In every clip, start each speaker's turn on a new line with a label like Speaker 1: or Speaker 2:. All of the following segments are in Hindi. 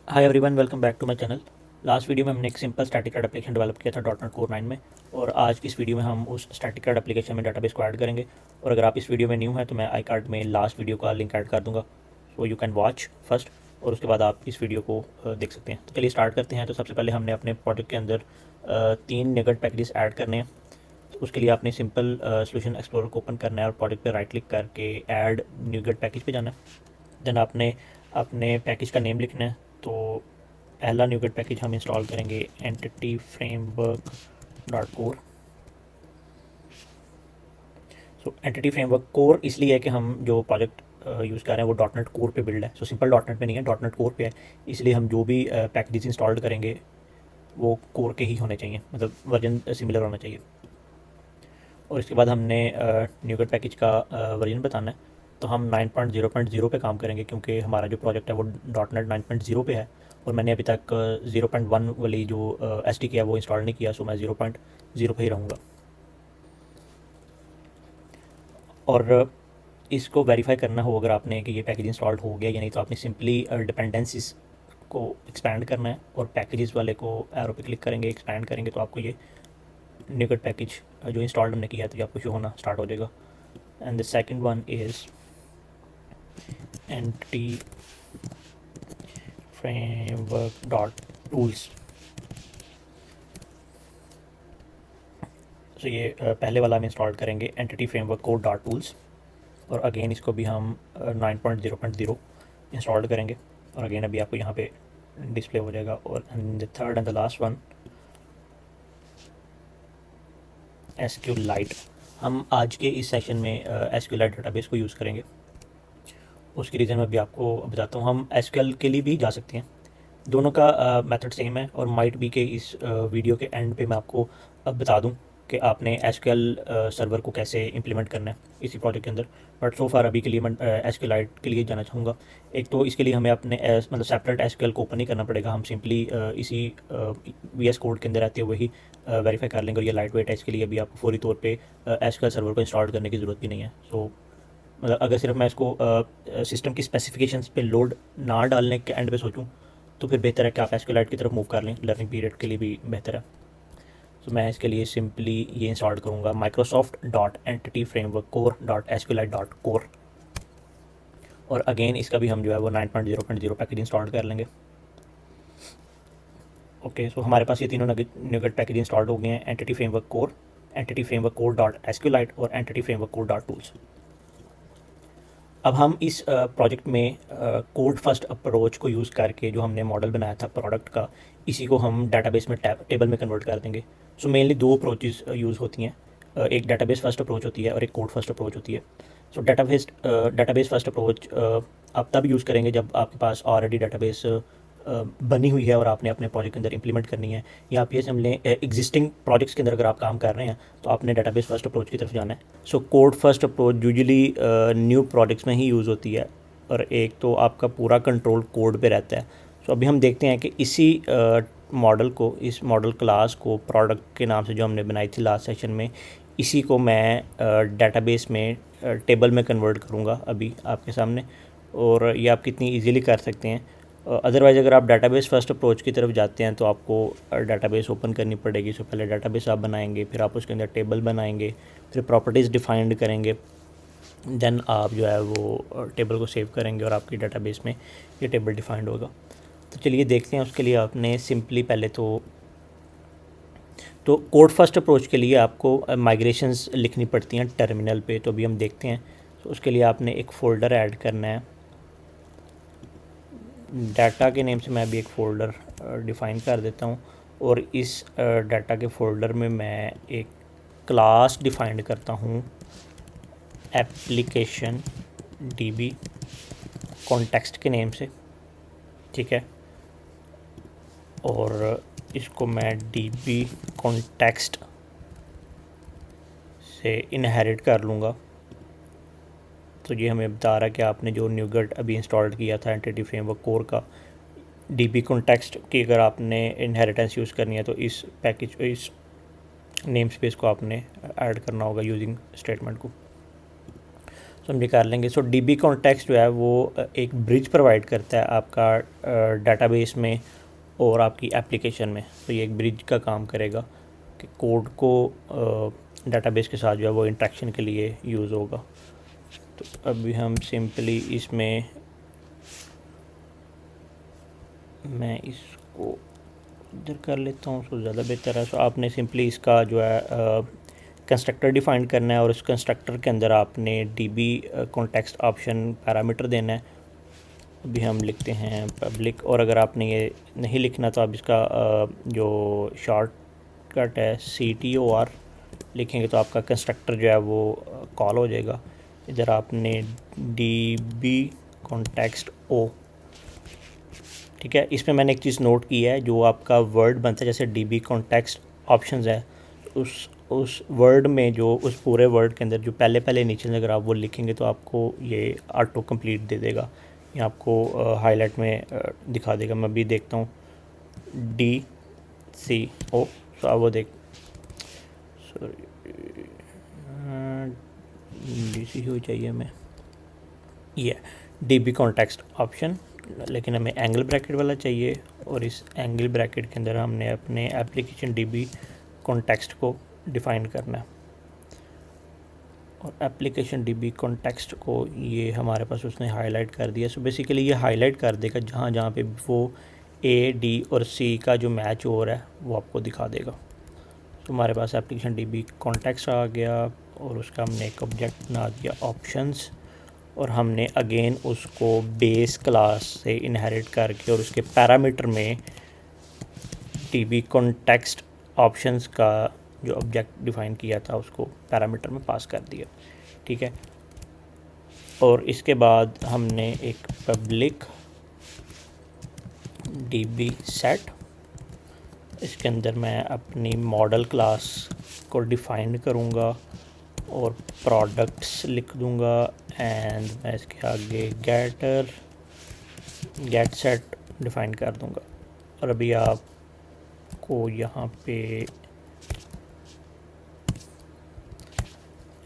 Speaker 1: Hi everyone, welcome back to my channel. Last video में हमने एक simple static card application develop किया था डॉट नेट कोर 9 में। और आज की इस वीडियो में हम उस स्टैटिक कार्ड एप्लीकेशन में डाटाबेस को ऐड करेंगे। और अगर आप इस वीडियो में न्यू हैं तो मैं आई कार्ड में लास्ट वीडियो का लिंक ऐड कर दूंगा, so you can watch first और उसके बाद आप इस वीडियो को देख सकते हैं। तो चलिए स्टार्ट करते हैं। तो सबसे पहले हमने अपने प्रोजेक्ट के अंदर 3 निगेट पैकेजेस ऐड करने हैं। तो उसके लिए आपने सिंपल सोल्यूशन एक्सप्लोरर को ओपन करना है और प्रोजेक्ट पे राइट क्लिक करके ऐड न्यूगेट पैकेज पे जाना है। देन आपने अपने पैकेज का नेम लिखना है। तो पहला न्यूगेट पैकेज हम इंस्टॉल करेंगे entity framework dot core. So entity framework core इसलिए है कि हम जो प्रोजेक्ट यूज़ कर रहे हैं वो डॉट नेट कोर पे बिल्ड है। सो सिंपल डॉट नेट पे नहीं है, डॉट नेट कोर पे है। इसलिए हम जो भी पैकेजेस इंस्टॉल करेंगे वो कोर के ही होने चाहिए, मतलब वर्जन सिमिलर होना चाहिए। और इसके बाद हमने न्यूगेट पैकेज का वर्जन बताना है। तो हम 9.0.0 पे काम करेंगे क्योंकि हमारा जो प्रोजेक्ट है वो डॉट नेट 9.0 पे है। और मैंने अभी तक 0.1 वाली जो एस टी है वो इंस्टॉल नहीं किया, सो मैं 0.0 पे ही रहूँगा। और इसको वेरीफाई करना हो अगर आपने कि ये पैकेज इंस्टॉल्ड हो गया या नहीं, तो आपने सिंपली डिपेंडेंसीज को एक्सपैंड करना है और पैकेजेस वाले को एरो पे क्लिक करेंगे, एक्सपैंड करेंगे तो आपको ये न्यूगेट पैकेज जो इंस्टॉल्ड हमने किया था ये आपको शो होना स्टार्ट हो जाएगा। And the second one is entity framework dot tools. तो ये पहले वाला हम इंस्टॉल करेंगे entity framework code dot tools. और अगेन इसको भी हम 9.0.0 इंस्टॉल करेंगे। और अगेन अभी आपको यहाँ पे डिस्प्ले हो जाएगा। और the third and the last one SQLite। हम आज के इस सेशन में SQLite डेटाबेस को यूज़ करेंगे। उसकी रीज़न मैं भी आपको बताता हूँ। हम SQL के लिए भी जा सकते हैं, दोनों का मेथड सेम है। और माइट भी के इस वीडियो के एंड पे मैं आपको अब बता दूं कि आपने SQL सर्वर को कैसे इम्प्लीमेंट करना है इसी प्रोजेक्ट के अंदर। बट सो फार अभी के लिए मैं SQLite के लिए जाना चाहूँगा। एक तो इसके लिए हमें अपने मतलब सेपरेट SQL को ओपन नहीं करना पड़ेगा। हम सिंपली इसी VS कोड के अंदर रहते हुए ही वेरीफाई कर लेंगे। और ये लाइट वेट है, इसके लिए अभी आपको फौरी तौर पे SQL सर्वर को इंस्टॉल करने की ज़रूरत भी नहीं है। सो मतलब अगर सिर्फ मैं इसको सिस्टम की स्पेसिफिकेशंस पे लोड ना डालने के एंड पे सोचूं तो फिर बेहतर है कि आप SQLite की तरफ मूव कर लें। लर्निंग पीरियड के लिए भी बेहतर है। तो मैं इसके लिए सिंपली ये इंस्टॉल करूँगा Microsoft dot entity framework core dot SQLite dot core. और अगेन इसका भी हम जो है वो 9.0.0 पैकेज इंस्टॉल कर लेंगे। ओके, सो हमारे पास ये तीनों न्यूगेट पैकेज इंस्टॉल्ड हो गए हैं, entity framework core, entity framework core dot SQLite और entity framework core dot tools. अब हम इस प्रोजेक्ट में कोड फर्स्ट अप्रोच को यूज़ करके जो हमने मॉडल बनाया था प्रोडक्ट का, इसी को हम डाटाबेस में टेबल में कन्वर्ट कर देंगे। सो मेनली दो अप्रोचेस यूज़ होती हैं, एक डाटाबेस फर्स्ट अप्रोच होती है और एक कोड फर्स्ट अप्रोच होती है। सो डाटाबेस फर्स्ट अप्रोच आप तब यूज़ करेंगे जब आपके पास ऑलरेडी डाटाबेस बनी हुई है और आपने अपने प्रोजेक्ट के अंदर इंप्लीमेंट करनी है। या आप ये समझ लें एग्जिस्टिंग प्रोजेक्ट्स के अंदर अगर आप काम कर रहे हैं तो आपने डाटाबेस फर्स्ट अप्रोच की तरफ जाना है। So code first approach usually new projects में ही यूज़ होती है और एक तो आपका पूरा कंट्रोल कोड पे रहता है। सो अभी हम देखते हैं कि इसी मॉडल को, इस मॉडल क्लास को प्रोडक्ट के नाम से जो हमने बनाई थी लास्ट सेशन में, इसी को मैं डाटाबेस में टेबल में कन्वर्ट करूँगा अभी आपके सामने। और ये आप कितनी इजीली कर सकते हैं। अदरवाइज़ अगर आप डाटाबेस फर्स्ट अप्रोच की तरफ जाते हैं तो आपको डाटाबेस ओपन करनी पड़ेगी। सो पहले डाटाबेस आप बनाएंगे, फिर आप उसके अंदर टेबल बनाएंगे, फिर प्रॉपर्टीज़ डिफाइंड करेंगे, देन आप जो है वो टेबल को सेव करेंगे और आपकी डाटाबेस में ये टेबल डिफाइंड होगा। तो चलिए देखते हैं। उसके लिए आपने सिंपली पहले तो कोड फर्स्ट अप्रोच के लिए आपको माइग्रेशंस लिखनी पड़ती हैं टर्मिनल पे। तो अभी हम देखते हैं। तो उसके लिए आपने एक फ़ोल्डर ऐड करना है। डाटा के नेम से मैं भी एक फ़ोल्डर डिफ़ाइन कर देता हूँ। और इस डाटा के फ़ोल्डर में मैं एक क्लास डिफ़ाइन करता हूँ एप्लीकेशन DB कॉन्टेक्स्ट के नेम से, ठीक है। और इसको मैं DB कॉन्टेक्स्ट से इनहेरिट कर लूँगा। तो ये हमें बता रहा है कि आपने जो न्यूगेट अभी इंस्टॉल्ड किया था एंटिटी फ्रेमवर्क कोर का DB कॉन्टेक्स्ट की अगर आपने इनहेरिटेंस यूज़ करनी है तो इस पैकेज, इस नेम स्पेस को आपने ऐड करना होगा यूजिंग स्टेटमेंट को। समझे कर लेंगे। सो डीबी कॉन्टेक्स्ट जो है वो एक ब्रिज प्रोवाइड करता है आपका डाटाबेस में और आपकी एप्लीकेशन में। तो ये एक ब्रिज का काम करेगा कि कोड को डाटाबेस के साथ जो है वो इंटरेक्शन के लिए यूज़ होगा। तो अभी हम सिंपली इसमें मैं इसको इधर कर लेता हूँ, तो ज़्यादा बेहतर है। सो आपने सिंपली इसका जो है कंस्ट्रक्टर डिफ़ाइन करना है और उस कंस्ट्रक्टर के अंदर आपने डीबी कॉन्टेक्स्ट ऑप्शन पैरामीटर देना है। अभी हम लिखते हैं पब्लिक, और अगर आपने ये नहीं लिखना तो आप इसका जो शॉर्टकट है CTOR लिखेंगे तो आपका कंस्ट्रक्टर जो है वो कॉल हो जाएगा। इधर आपने डीबी कॉन्टेक्स्ट ओ, ठीक है। इसमें मैंने एक चीज़ नोट की है, जो आपका वर्ड बनता है जैसे डीबी कॉन्टेक्स्ट ऑप्शंस है, उस वर्ड में जो उस पूरे वर्ड के अंदर जो पहले पहले नीचे अगर आप वो लिखेंगे तो आपको ये ऑटो कंप्लीट दे देगा, ये आपको हाईलाइट में दिखा देगा। मैं भी देखता हूँ DCO, तो आप वो देख, सॉरी DCO चाहिए हमें, ये डीबी कॉन्टेक्स्ट ऑप्शन, लेकिन हमें एंगल ब्रैकेट वाला चाहिए। और इस एंगल ब्रैकेट के अंदर हमने अपने एप्लीकेशन डीबी कॉन्टेक्स्ट को डिफ़ाइन करना है। और एप्लीकेशन डीबी कॉन्टेक्स्ट को ये हमारे पास उसने हाईलाइट कर दिया। सो बेसिकली ये हाईलाइट कर देगा जहाँ जहाँ पे वो A, D और C का जो मैच हो रहा है वो आपको दिखा देगा। तो हमारे पास एप्लीकेशन डीबी कॉन्टेक्स्ट आ गया और उसका हमने एक ऑब्जेक्ट बना दिया ऑप्शंस, और हमने अगेन उसको बेस क्लास से इनहेरिट करके और उसके पैरामीटर में डीबी कॉन्टेक्स्ट ऑप्शंस का जो ऑब्जेक्ट डिफ़ाइन किया था उसको पैरामीटर में पास कर दिया, ठीक है। और इसके बाद हमने एक पब्लिक डीबी सेट, इसके अंदर मैं अपनी मॉडल क्लास को डिफ़ाइन करूँगा और प्रोडक्ट्स लिख दूँगा, एंड मैं इसके आगे गेट सेट डिफ़ाइन कर दूँगा। और अभी आपको यहाँ पे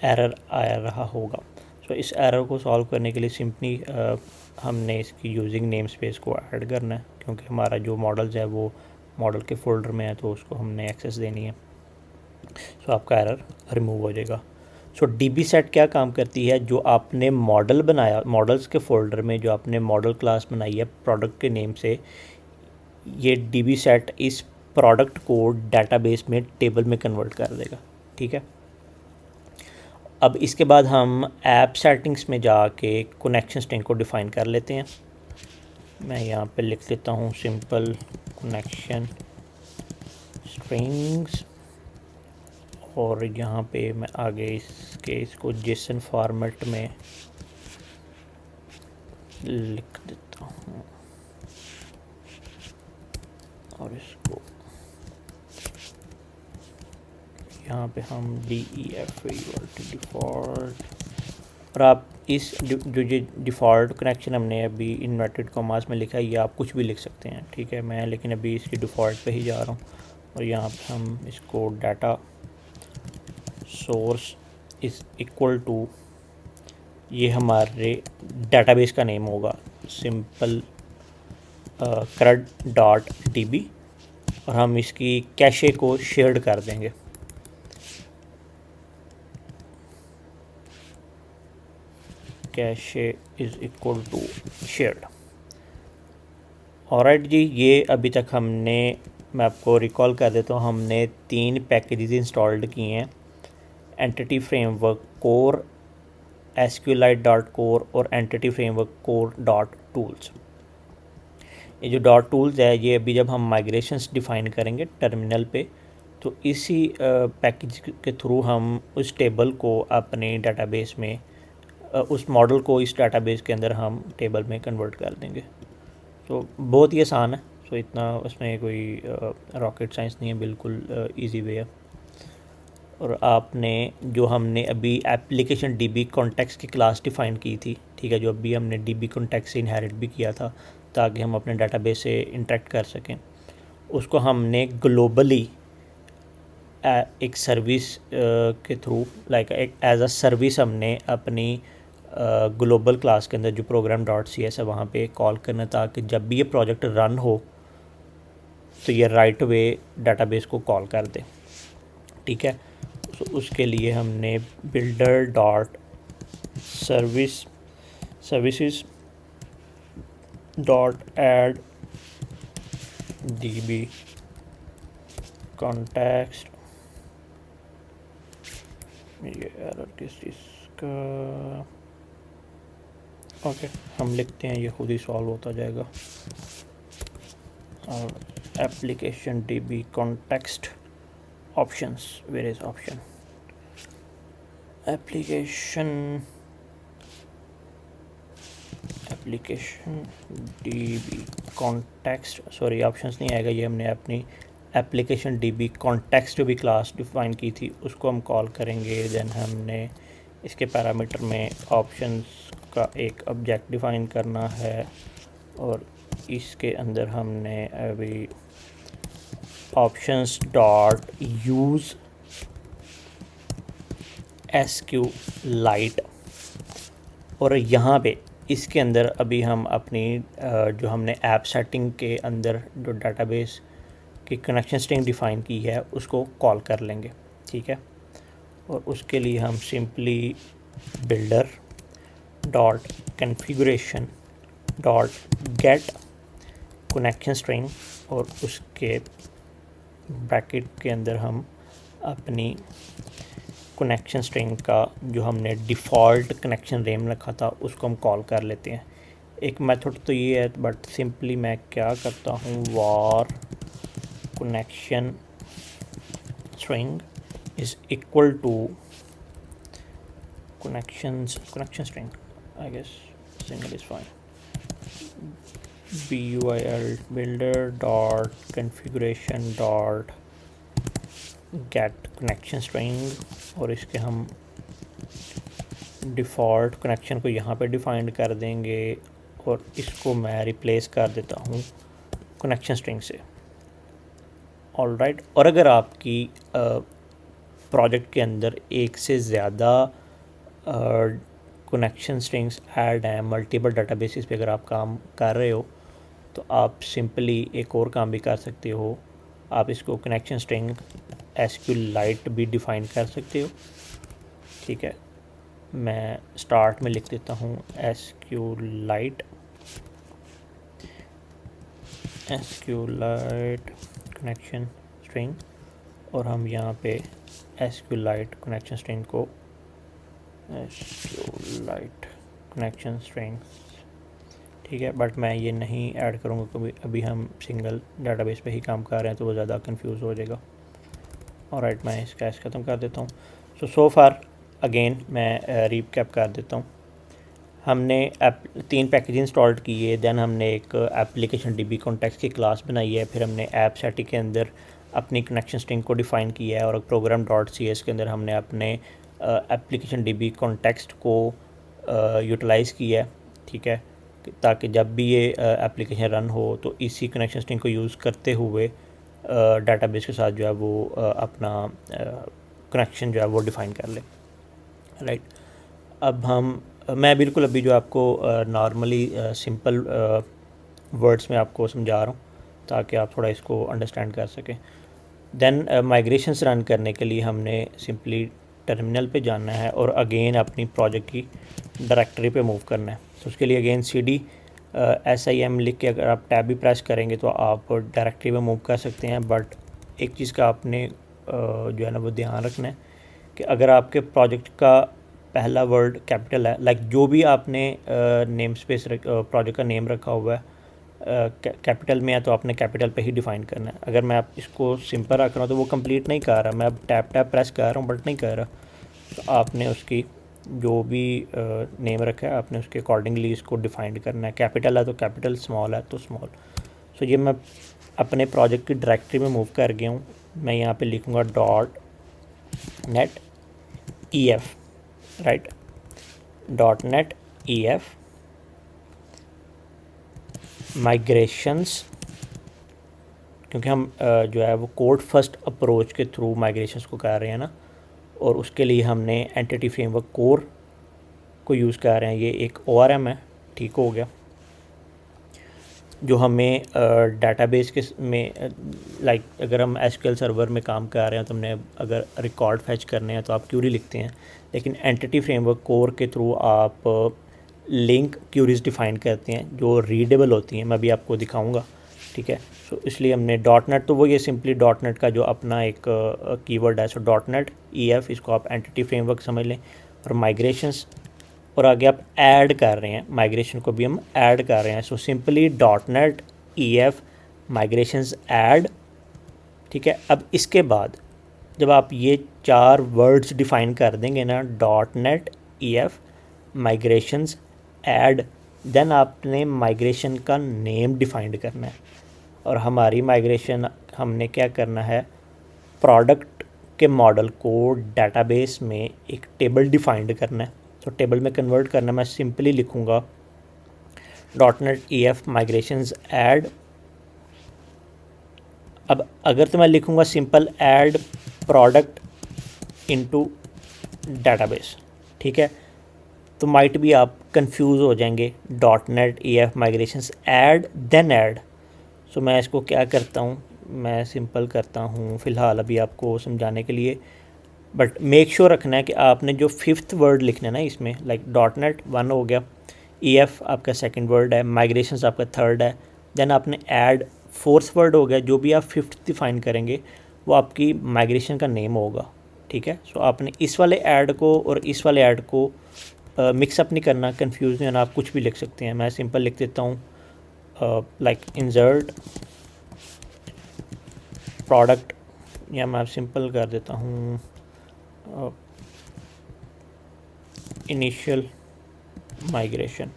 Speaker 1: एरर आ रहा होगा। सो इस एरर को सॉल्व करने के लिए सिंपली हमने इसकी यूजिंग नेम स्पेस को ऐड करना है, क्योंकि हमारा जो मॉडल्स है वो मॉडल के फोल्डर में है, तो उसको हमने एक्सेस देनी है। सो आपका एरर रिमूव हो जाएगा। सो डीबी सेट क्या काम करती है, जो आपने मॉडल बनाया, मॉडल्स के फोल्डर में जो आपने मॉडल क्लास बनाई है प्रोडक्ट के नेम से, ये डीबी सेट इस प्रोडक्ट को डाटाबेस में टेबल में कन्वर्ट कर देगा, ठीक है। अब इसके बाद हम ऐप सेटिंग्स में जाके कनेक्शन स्ट्रिंग को डिफ़ाइन कर लेते हैं। मैं यहाँ पे लिख लेता हूँ सिंपल कनेक्शन स्ट्रिंग्स, और यहाँ पे मैं आगे इसको जेसन फॉर्मेट में लिख देता हूँ, और इसको यहाँ पे हम DEF डिफ़ॉल्ट, और आप इस जो ये डिफ़ॉल्ट कनेक्शन हमने अभी इन्वर्टेड कॉमास में लिखा है, ये आप कुछ भी लिख सकते हैं, ठीक है। मैं लेकिन अभी इसकी डिफ़ॉल्ट पे ही जा रहा हूँ, और यहाँ पे हम इसको data source is equal to, ये हमारे डाटाबेस का नेम होगा सिंपल crud.db, और हम इसकी कैशे को शेयर्ड कर देंगे। Cache is equal to shared. Alright जी, ये अभी तक हमने, मैं आपको रिकॉल कर देता हूँ, हमने 3 पैकेजेस इंस्टॉल्ड किए हैं, एंटिटी फ्रेमवर्क कोर, SQLite.core और एंटिटी फ्रेमवर्क core.tools। ये जो डॉट टूल्स है, ये अभी जब हम माइग्रेशंस डिफ़ाइन करेंगे टर्मिनल पे, तो इसी पैकेज के थ्रू हम उस टेबल को अपने डाटाबेस में, उस मॉडल को इस डाटाबेस के अंदर हम टेबल में कन्वर्ट कर देंगे। तो बहुत ही आसान है, तो इतना उसमें कोई रॉकेट साइंस नहीं है, बिल्कुल इजी वे है। और आपने जो हमने अभी एप्लीकेशन डीबी कॉन्टेक्स्ट की क्लास डिफ़ाइन की थी, ठीक है, जो अभी हमने डीबी कॉन्टेक्स्ट से इनहेरिट भी किया था ताकि हम अपने डाटाबेस से इंटरेक्ट कर सकें, उसको हमने ग्लोबली एक सर्विस के थ्रू, लाइक एक एज अ सर्विस हमने अपनी ग्लोबल क्लास के अंदर जो प्रोग्राम डॉट सी एस है वहाँ पे कॉल करना, ताकि जब भी ये प्रोजेक्ट रन हो तो ये राइट वे डाटाबेस को कॉल कर दे। ठीक है, तो उसके लिए हमने builder dot services dot add db context, ये एरर किस चीज़ का, ओके हम लिखते हैं, ये खुद ही सॉल्व होता जाएगा। और application db context options, where is option, application db context, sorry options नहीं आएगा, ये हमने अपनी एप्लीकेशन db context जो भी क्लास डिफाइन की थी उसको हम कॉल करेंगे। देन हमने इसके पैरामीटर में ऑप्शंस का एक ऑब्जेक्ट डिफाइन करना है, और इसके अंदर हमने अभी ऑप्शंस डॉट यूज़ SQLite, और यहाँ पे इसके अंदर अभी हम अपनी जो हमने ऐप सेटिंग के अंदर जो डाटाबेस की कनेक्शन स्ट्रिंग डिफ़ाइन की है उसको कॉल कर लेंगे। ठीक है, और उसके लिए हम simply builder dot configuration dot get connection string, और उसके ब्रैकेट के अंदर हम अपनी कनेक्शन स्ट्रिंग का जो हमने डिफ़ॉल्ट कनेक्शन नेम रखा था उसको हम कॉल कर लेते हैं। एक मेथड तो ये है, बट सिंपली मैं क्या करता हूँ, var connection string is equal to connection string, I guess single is fine, build builder dot configuration dot get connection string, और इसके हम डिफ़ॉल्ट कनेक्शन को यहाँ पे डिफ़ाइंड कर देंगे, और इसको मैं रिप्लेस कर देता हूँ कनेक्शन स्ट्रिंग से। ऑलराइट, और अगर आपकी प्रोजेक्ट के अंदर एक से ज़्यादा कनेक्शन स्ट्रिंग्स ऐड हैं, मल्टीपल डाटाबेसेस पे अगर आप काम कर रहे हो, तो आप सिंपली एक और काम भी कर सकते हो, आप इसको कनेक्शन स्ट्रिंग SQLite भी डिफ़ाइन कर सकते हो। ठीक है, मैं स्टार्ट में लिख देता हूँ SQLite कनेक्शन स्ट्रिंग, और हम यहाँ पे SQLite कनेक्शन स्ट्रिंग को SQLite कनेक्शन स्ट्रिंग्स, ठीक है, बट मैं ये नहीं ऐड करूँगा क्योंकि अभी हम सिंगल डाटाबेस पे ही काम कर रहे हैं तो वो ज़्यादा कंफ्यूज हो जाएगा। ऑलराइट, मैं इसका ऐसे ख़त्म कर देता हूँ। सो फार अगेन मैं रीकैप कर देता हूँ। हमने 3 पैकेज इंस्टॉल किए, देन हमने एक एप्लीकेशन db कॉन्टेक्स्ट की क्लास बनाई है, फिर हमने ऐप सेटिंग के अंदर अपनी कनेक्शन स्ट्रिंग को डिफ़ाइन किया है, और प्रोग्राम डॉट cs के अंदर हमने अपने एप्लीकेशन db कॉन्टेक्स्ट को यूटिलाइज़ किया है। ठीक है, ताकि जब भी ये एप्लीकेशन रन हो तो इसी कनेक्शन स्ट्रिंग को यूज़ करते हुए डाटाबेस के साथ जो है वो अपना कनेक्शन जो है वो डिफ़ाइन कर ले। राइट, अब मैं बिल्कुल अभी जो आपको नॉर्मली सिंपल वर्ड्स में आपको समझा रहा हूँ ताकि आप थोड़ा इसको अंडरस्टैंड कर सकें। देन माइग्रेशंस रन करने के लिए हमने सिंपली टर्मिनल पे जाना है और अगेन अपनी प्रोजेक्ट की डायरेक्टरी पे मूव करना है। तो उसके लिए अगेन cd SIM लिख के अगर आप टैब भी प्रेस करेंगे तो आप डायरेक्टरी में मूव कर सकते हैं। बट एक चीज़ का आपने जो है ना वो ध्यान रखना है कि अगर आपके प्रोजेक्ट का पहला वर्ड कैपिटल है, लाइक जो भी आपने नेम स्पेस प्रोजेक्ट का नेम रखा हुआ है कैपिटल में है तो आपने कैपिटल पे ही डिफ़ाइन करना है। अगर मैं आप इसको सिंपल रख रहा हूँ तो वो कंप्लीट नहीं कर रहा, मैं अब टैब प्रेस कर रहा हूँ बट नहीं कर रहा, तो आपने उसकी जो भी नेम रखा है आपने उसके अकॉर्डिंगली इसको डिफ़ाइन करना है। कैपिटल है तो कैपिटल, स्मॉल है तो स्मॉल। सो ये मैं अपने प्रोजेक्ट की डायरेक्टरी में मूव कर गया हूँ। मैं यहाँ पे लिखूँगा .NET EF, right, .NET EF migrations, क्योंकि हम जो है वो कोड फर्स्ट अप्रोच के थ्रू माइग्रेशंस को कर रहे हैं ना, और उसके लिए हमने एंटिटी फ्रेमवर्क कोर को यूज़ कर रहे हैं, ये एक ORM है, ठीक हो गया, जो हमें डेटाबेस के में लाइक अगर हम SQL सर्वर में काम कर रहे हैं तो हमने अगर रिकॉर्ड फैच करने हैं तो आप क्यूरी लिखते हैं, लेकिन एंटिटी फ्रेमवर्क कोर के थ्रू आप लिंक क्यूरीज डिफ़ाइन करते हैं जो रीडेबल होती हैं। मैं अभी आपको दिखाऊंगा, ठीक है। सो इसलिए हमने .NET, तो वो ये सिंपली .NET का जो अपना एक कीवर्ड है, सो .NET EF, इसको आप एंटिटी फ्रेमवर्क समझ लें, और माइग्रेशंस, और आगे आप ऐड कर रहे हैं, माइग्रेशन को भी हम ऐड कर रहे हैं। So simply .NET EF migrations add, ठीक है। अब इसके बाद जब आप ये 4 वर्ड्स डिफ़ाइन कर देंगे ना, .NET EF migrations add, then आपने माइग्रेशन का नेम डिफ़ाइंड करना है, और हमारी माइग्रेशन हमने क्या करना है, प्रोडक्ट के मॉडल को डेटाबेस में एक टेबल डिफ़ाइंड करना है। तो टेबल में कन्वर्ट करना, मैं सिंपली लिखूँगा .NET EF माइग्रेशंस ऐड। अब अगर तो मैं लिखूँगा simple add product into database, ठीक है, तो माइट भी आप कंफ्यूज हो जाएंगे, .NET EF migrations add then add. So मैं इसको क्या करता हूँ, मैं सिंपल करता हूँ फ़िलहाल अभी आपको समझाने के लिए, बट मेक श्योर रखना है कि आपने जो 5th वर्ड लिखना है ना इसमें, लाइक .NET 1 हो गया, EF आपका 2nd वर्ड है, माइग्रेशंस आपका 3rd है, देन आपने ऐड 4th वर्ड हो गया, जो भी आप 5th डिफ़ाइन करेंगे वो आपकी माइग्रेशन का नेम होगा, ठीक है। सो आपने इस वाले ऐड को और इस वाले ऐड को मिक्सअप नहीं करना, कंफ्यूज नहीं होना, आप कुछ भी लिख सकते हैं। मैं सिंपल लिख देता हूँ लाइक इंसर्ट प्रोडक्ट, या मैं सिंपल कर देता हूँ initial migration,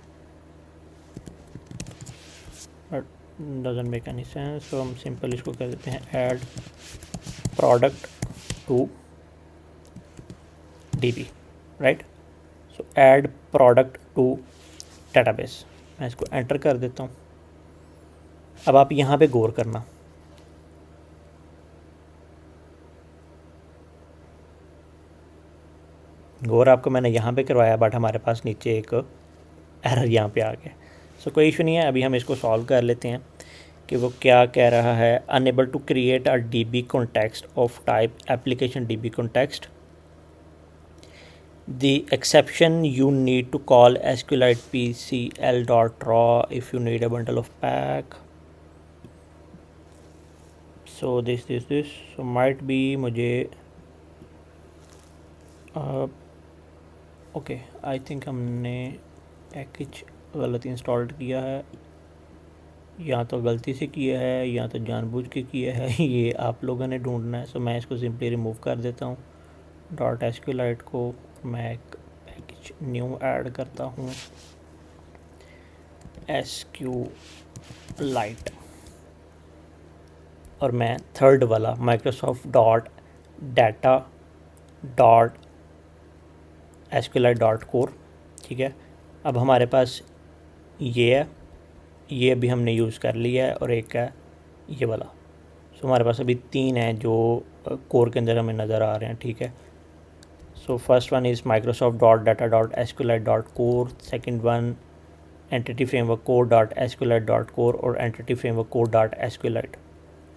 Speaker 1: but doesn't make any sense, तो हम सिंपल इसको कर देते हैं add product to DB, right. So add product to database, मैं इसको एंटर कर देता हूँ। अब आप यहाँ पे गौर करना, गौर आपको मैंने यहाँ पे करवाया, बट हमारे पास नीचे एक एरर यहाँ पे आ गया। सो कोई इशू नहीं है, अभी हम इसको सॉल्व कर लेते हैं कि वो क्या कह रहा है। Unable to create a DB context of type application DB context, the exception you need to call SQLite PCL.raw if you need a bundle of pack. So this so might be मुझे ओके, आई थिंक हमने पैकेज गलत इंस्टॉल्ड किया है, या तो गलती से किया है या तो जानबूझ के किया है, ये आप लोगों ने ढूंढना है। सो मैं इसको सिंपली रिमूव कर देता हूँ। .SQLite को मैं एक पैकेज न्यू ऐड करता हूँ, SQLite, और मैं 3rd वाला microsoft.data.sqlite.core, ठीक है। अब हमारे पास ये है, ये अभी हमने यूज़ कर लिया है, और एक है ये वाला। सो हमारे पास अभी 3 हैं जो कोर के अंदर हमें नज़र आ रहे हैं, ठीक है। So first one is microsoft.data.sqlite.core, second one entity framework core.sqlite.core और entity framework core.sqlite,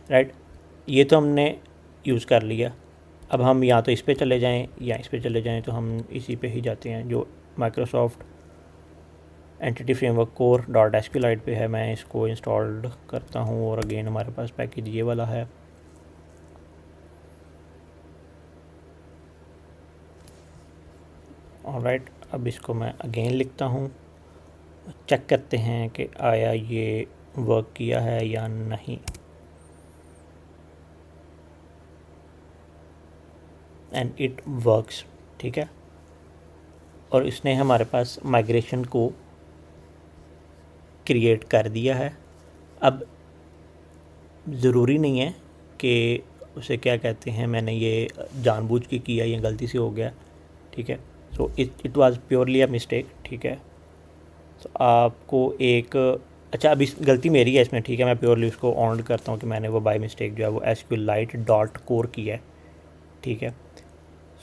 Speaker 1: राइट। ये तो हमने यूज़ कर लिया। अब हम या तो इस पे चले जाएं या इस पे चले जाएं, तो हम इसी पे ही जाते हैं जो माइक्रोसॉफ्ट एंटिटी फ्रेमवर्क core.sqlite पे है। मैं इसको इंस्टॉल्ड करता हूँ, और अगेन हमारे पास पैकेज ये वाला है। ऑलराइट, अब इसको मैं अगेन लिखता हूँ, चेक करते हैं कि आया ये वर्क किया है या नहीं। एंड इट वर्क्स, ठीक है। और इसने हमारे पास माइग्रेशन को क्रिएट कर दिया है। अब ज़रूरी नहीं है कि उसे क्या कहते हैं मैंने ये जानबूझ के किया या गलती से हो गया, ठीक है। So it was purely a mistake, ठीक है। तो आपको एक अच्छा, अभी गलती मेरी है इसमें, ठीक है। मैं प्योरली उसको ऑन करता हूँ कि मैंने वो बाय मिस्टेक जो है वो SQLite.core किया है, ठीक है।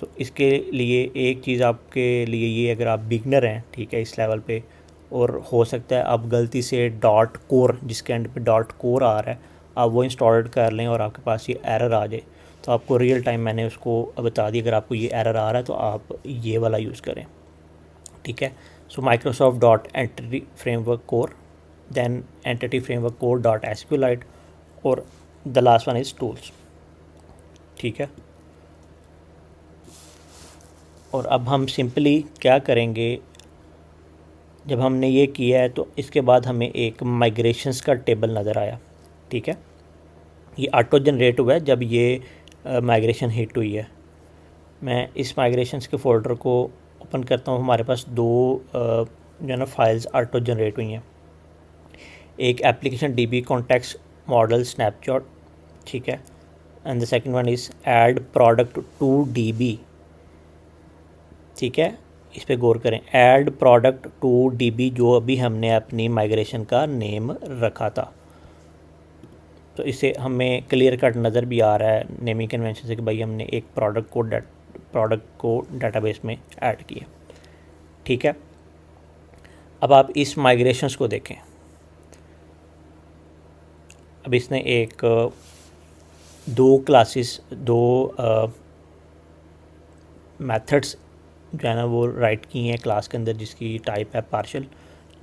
Speaker 1: तो इसके लिए एक चीज़ आपके लिए ये, अगर आप बिगनर हैं, ठीक है, इस लेवल पे, और हो सकता है आप गलती से डॉट कोर, जिसके एंड पे डॉट कोर आ रहा है, आप वो इंस्टॉल कर लें और आपके पास ये एरर आ जाए, तो आपको रियल टाइम मैंने उसको बता दी, अगर आपको ये एरर आ रहा है तो आप ये वाला यूज़ करें, ठीक है। So Microsoft dot entity framework core, then entity framework core dot SQLite, और the last one is tools, ठीक है। और अब हम सिंपली क्या करेंगे, जब हमने ये किया है तो इसके बाद हमें एक माइग्रेशंस का टेबल नज़र आया, ठीक है। ये ऑटो जनरेट हुआ है जब ये माइग्रेशन हिट हुई है। मैं इस माइग्रेशंस के फ़ोल्डर को ओपन करता हूँ। हमारे पास दो जो है ना फाइल्स ऑटो जनरेट हुई हैं, एक application DB context model snapshot, ठीक है, and the second one is add product to DB, ठीक है। इस पे गौर करें, ऐड प्रोडक्ट टू डीबी, जो अभी हमने अपनी माइग्रेशन का नेम रखा था। तो इससे हमें क्लियर कट नज़र भी आ रहा है नेमिंग कन्वेंशन से कि भाई हमने एक प्रोडक्ट को डाटाबेस में ऐड किया, ठीक है। अब आप इस माइग्रेशंस को देखें। अब इसने एक दो क्लासेस, दो मेथड्स जो है ना वो राइट की हैं क्लास के अंदर, जिसकी टाइप है पार्शल,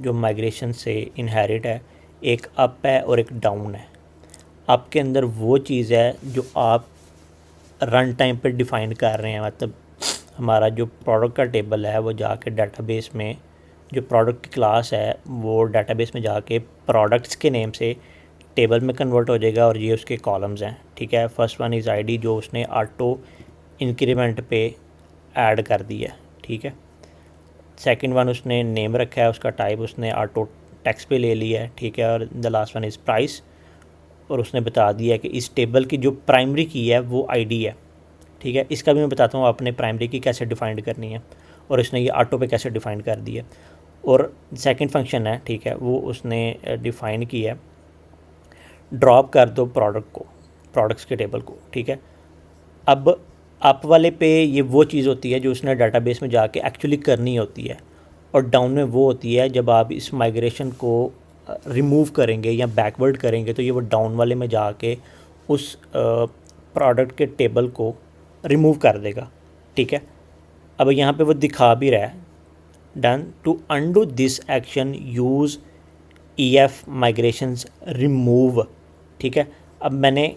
Speaker 1: जो माइग्रेशन से इनहेरिट है। एक अप है और एक डाउन है। अप के अंदर वो चीज़ है जो आप रन टाइम पे डिफ़ाइन कर रहे हैं, मतलब हमारा जो प्रोडक्ट का टेबल है वो जाके डाटाबेस में, जो प्रोडक्ट की क्लास है वो डाटाबेस में जाके प्रोडक्ट्स के नेम से टेबल में कन्वर्ट हो जाएगा, और ये उसके कॉलम्स हैं, ठीक है। फर्स्ट वन इज़ आईडी, जो उसने ऑटो इंक्रीमेंट पे ऐड कर दी है, ठीक है। सेकंड वन उसने नेम रखा है, उसका टाइप उसने ऑटो टेक्स्ट पे ले लिया है, ठीक है। और the last one is price, और उसने बता दिया है कि इस टेबल की जो प्राइमरी की है वो आईडी है, ठीक है। इसका भी मैं बताता हूँ आपने प्राइमरी की कैसे डिफ़ाइंड करनी है, और उसने ये ऑटो पे कैसे डिफ़ाइन कर दी है। और सेकंड फंक्शन है, ठीक है, वो उसने डिफ़ाइन किया है, ड्रॉप कर दो प्रोडक्ट को, प्रोडक्ट्स के टेबल को, ठीक है। अब अप वाले पे ये वो चीज़ होती है जो उसने डाटाबेस में जाके एक्चुअली करनी होती है, और डाउन में वो होती है जब आप इस माइग्रेशन को रिमूव करेंगे या बैकवर्ड करेंगे, तो ये वो डाउन वाले में जाके उस प्रोडक्ट के टेबल को रिमूव कर देगा, ठीक है। अब यहाँ पे वो दिखा भी रहा है, done to undo this action use EF migrations remove, ठीक है। अब मैं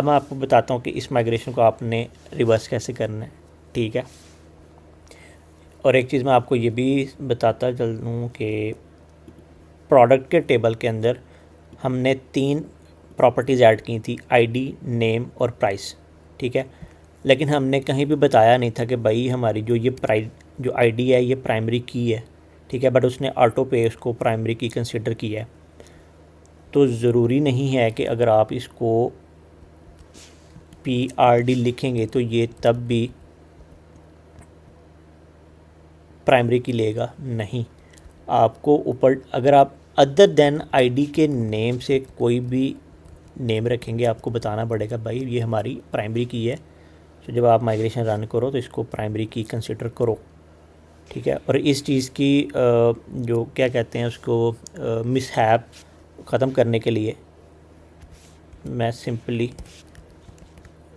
Speaker 1: आपको बताता हूँ कि इस माइग्रेशन को आपने रिवर्स कैसे करना है, ठीक है। और एक चीज़ मैं आपको ये भी बताता चलूँ कि प्रोडक्ट के टेबल के अंदर हमने 3 प्रॉपर्टीज़ ऐड की थी, आईडी, नेम और प्राइस, ठीक है। लेकिन हमने कहीं भी बताया नहीं था कि भाई हमारी जो आईडी है ये प्राइमरी की है, ठीक है, बट उसने ऑटो पे उसको प्राइमरी की कंसिडर किया है। तो ज़रूरी नहीं है कि अगर आप इसको PRD लिखेंगे तो ये तब भी प्राइमरी की लेगा, नहीं। आपको ऊपर अगर आप अदर देन आईडी के नेम से कोई भी नेम रखेंगे, आपको बताना पड़ेगा भाई ये हमारी प्राइमरी की है। तो जब आप माइग्रेशन रन करो तो इसको प्राइमरी की कंसिडर करो, ठीक है। और इस चीज़ की जो क्या कहते हैं उसको मिसहैप ख़त्म करने के लिए मैं सिंपली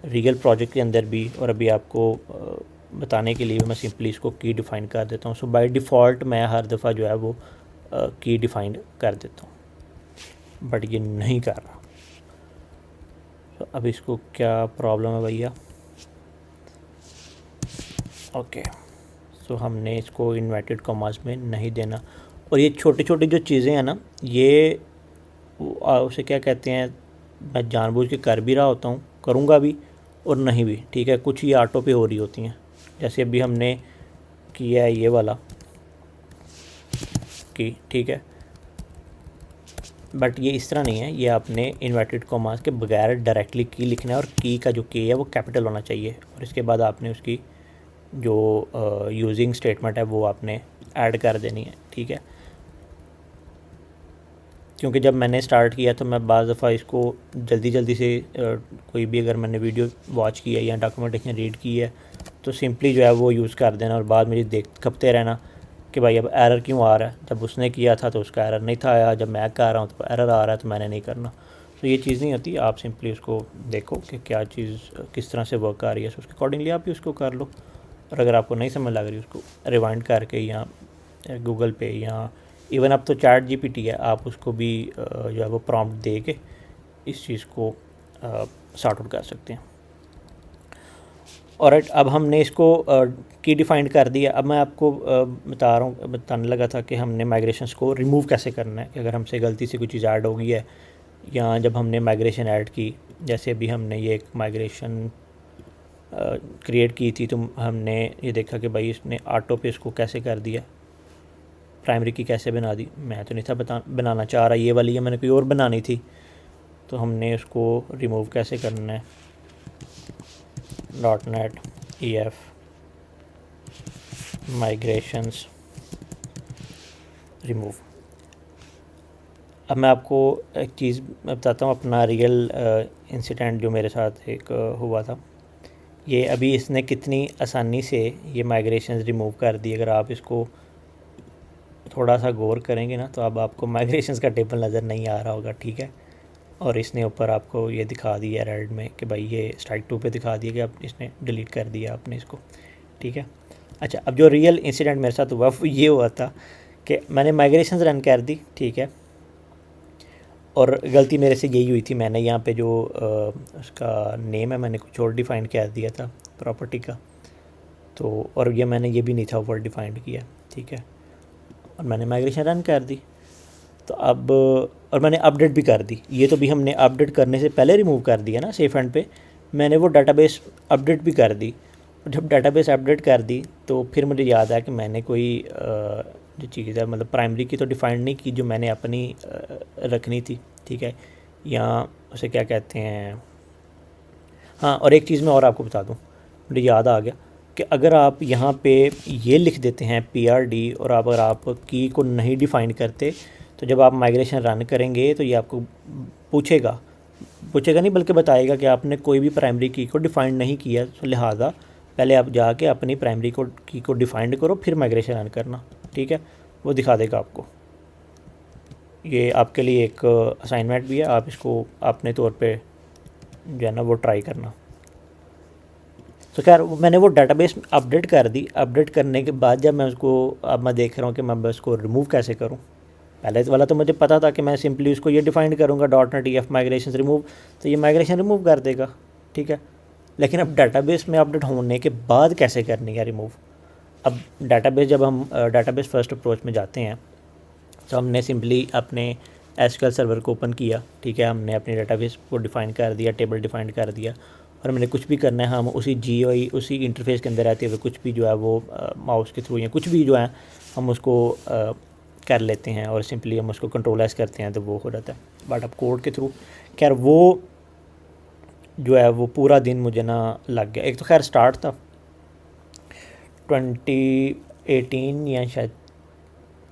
Speaker 1: रियल प्रोजेक्ट के अंदर भी, और अभी आपको बताने के लिए भी मैं सिंपली इसको की डिफ़ाइन कर देता हूँ। सो बाय डिफ़ॉल्ट मैं हर दफ़ा जो है वो की डिफ़ाइन कर देता हूँ, बट ये नहीं कर रहा। तो अब इसको क्या प्रॉब्लम है भैया? ओके, सो हमने इसको इन्वर्टेड कॉमास में नहीं देना। और ये छोटी छोटी जो चीज़ें हैं ना, ये उसे क्या कहते हैं, मैं जानबूझ के कर भी रहा होता हूँ, करूँगा भी और नहीं भी, ठीक है। कुछ ये ऑटो पे हो रही होती हैं, जैसे अभी हमने किया है ये वाला की, ठीक है, बट ये इस तरह नहीं है। ये आपने इन्वर्टेड कॉमास के बगैर डायरेक्टली की लिखना है, और की का जो के है वो कैपिटल होना चाहिए, और इसके बाद आपने उसकी जो यूजिंग स्टेटमेंट है वो आपने ऐड कर देनी है, ठीक है। क्योंकि जब मैंने स्टार्ट किया तो मैं बाज़ दफ़ा इसको जल्दी से कोई भी अगर मैंने वीडियो वॉच की है या डॉक्यूमेंटेशन रीड की है तो सिंपली जो है वो यूज़ कर देना और बाद में खपते रहना कि भाई अब एरर क्यों आ रहा है। जब उसने किया था तो उसका एरर नहीं था आया, जब मैं कर रहा हूँ तो एरर आ रहा है तो मैंने नहीं करना। तो ये चीज़ नहीं होती। आप सिंपली उसको देखो कि क्या चीज़ किस तरह से वर्क आ रही है, उसके अकॉर्डिंगली आप भी उसको कर लो। और अगर आपको नहीं समझ लग रही उसको रिवाइंड करके या गूगल पे या इवन अब तो चैट जीपीटी है, आप उसको भी जो है वो प्रॉम्प्ट दे के इस चीज़ को सॉर्ट आउट कर सकते हैं। और अब हमने इसको की डिफ़ाइंड कर दिया। अब मैं आपको बताने लगा था कि हमने माइग्रेशंस को रिमूव कैसे करना है, कि अगर हमसे गलती से कोई चीज़ ऐड हो गई है या जब हमने माइग्रेशन ऐड की, जैसे अभी हमने ये एक माइग्रेशन क्रिएट की थी तो हमने ये देखा कि भाई इसने ऑटो पे इसको कैसे कर दिया, प्राइमरी की कैसे बना दी। मैं तो नहीं था बनाना चाह रहा, ये वाली है मैंने कोई और बनानी थी। तो हमने उसको रिमूव कैसे करना है, .NET EF माइग्रेशंस रिमूव। अब मैं आपको एक चीज़ बताता हूँ, अपना रियल इंसिडेंट जो मेरे साथ एक हुआ था। ये अभी इसने कितनी आसानी से ये माइग्रेशंस रिमूव कर दी। अगर आप इसको थोड़ा सा गौर करेंगे ना तो अब आपको माइग्रेशंस का टेबल नज़र नहीं आ रहा होगा, ठीक है। और इसने ऊपर आपको ये दिखा दिया रेड में कि भाई ये स्ट्राइक 2 पे दिखा दिया कि अब इसने डिलीट कर दिया आपने इसको, ठीक है। अच्छा, अब जो रियल इंसिडेंट मेरे साथ हुआ वो ये हुआ था कि मैंने माइग्रेशंस रन कर दी, ठीक है। और गलती मेरे से यही हुई थी, मैंने यहाँ पे जो उसका नेम है मैंने कुछ और डिफ़ाइन कर दिया था प्रॉपर्टी का। तो और ये मैंने ये भी नहीं था ऊपर डिफ़ाइंड किया, ठीक है। और मैंने माइग्रेशन रन कर दी। तो अब और मैंने अपडेट भी कर दी। ये तो भी हमने अपडेट करने से पहले रिमूव कर दिया ना सेफ एंड पे। मैंने वो डाटाबेस अपडेट भी कर दी। और जब डाटाबेस अपडेट कर दी तो फिर मुझे याद आया कि मैंने कोई जो चीज़ है मतलब प्राइमरी की तो डिफ़ाइन नहीं की जो मैंने अपनी रखनी थी, ठीक है। या उसे क्या कहते हैं, हाँ, और एक चीज़ मैं और आपको बता दूँ, मुझे याद आ गया कि अगर आप यहाँ पे ये लिख देते हैं PRD और अगर आप की को नहीं डिफ़ाइन करते तो जब आप माइग्रेशन रन करेंगे तो ये आपको पूछेगा नहीं बल्कि बताएगा कि आपने कोई भी प्राइमरी की को डिफ़ाइन नहीं किया। तो लिहाजा पहले आप जाके अपनी प्राइमरी की को डिफ़ाइंड करो फिर माइग्रेशन रन करना, ठीक है। वो दिखा देगा आपको। ये आपके लिए एक असाइनमेंट भी है, आप इसको अपने तौर पे जो है ना वो ट्राई करना। तो खैर मैंने वो डाटाबेस अपडेट कर दी। अपडेट करने के बाद जब मैं उसको अब मैं देख रहा हूँ कि मैं उसको रिमूव कैसे करूँ। पहले वाला तो मुझे पता था कि मैं सिंपली उसको ये डिफ़ाइन करूँगा .NET EF माइग्रेशन रिमूव, तो ये माइग्रेशन रिमूव कर देगा, ठीक है। लेकिन अब डाटाबेस में अपडेट होने के बाद कैसे करनी है रिमूव। अब डाटाबेस जब हम डाटाबेस फर्स्ट अप्रोच में जाते हैं तो हमने सिंपली अपने SQL सर्वर को ओपन किया, ठीक है। हमने अपने डाटाबेस को डिफ़ाइन कर दिया, टेबल डिफ़ाइन कर दिया और मैंने कुछ भी करना है हम उसी GUI उसी इंटरफेस के अंदर रहते हुए कुछ भी जो है वो माउस के थ्रू या कुछ भी जो है हम उसको कर लेते हैं और सिंपली हम उसको कंट्रोल-S करते हैं तो वो हो जाता है। बट अब कोड के थ्रू खैर वो जो है वो पूरा दिन मुझे ना लग गया। एक तो खैर स्टार्ट था 2018 या शायद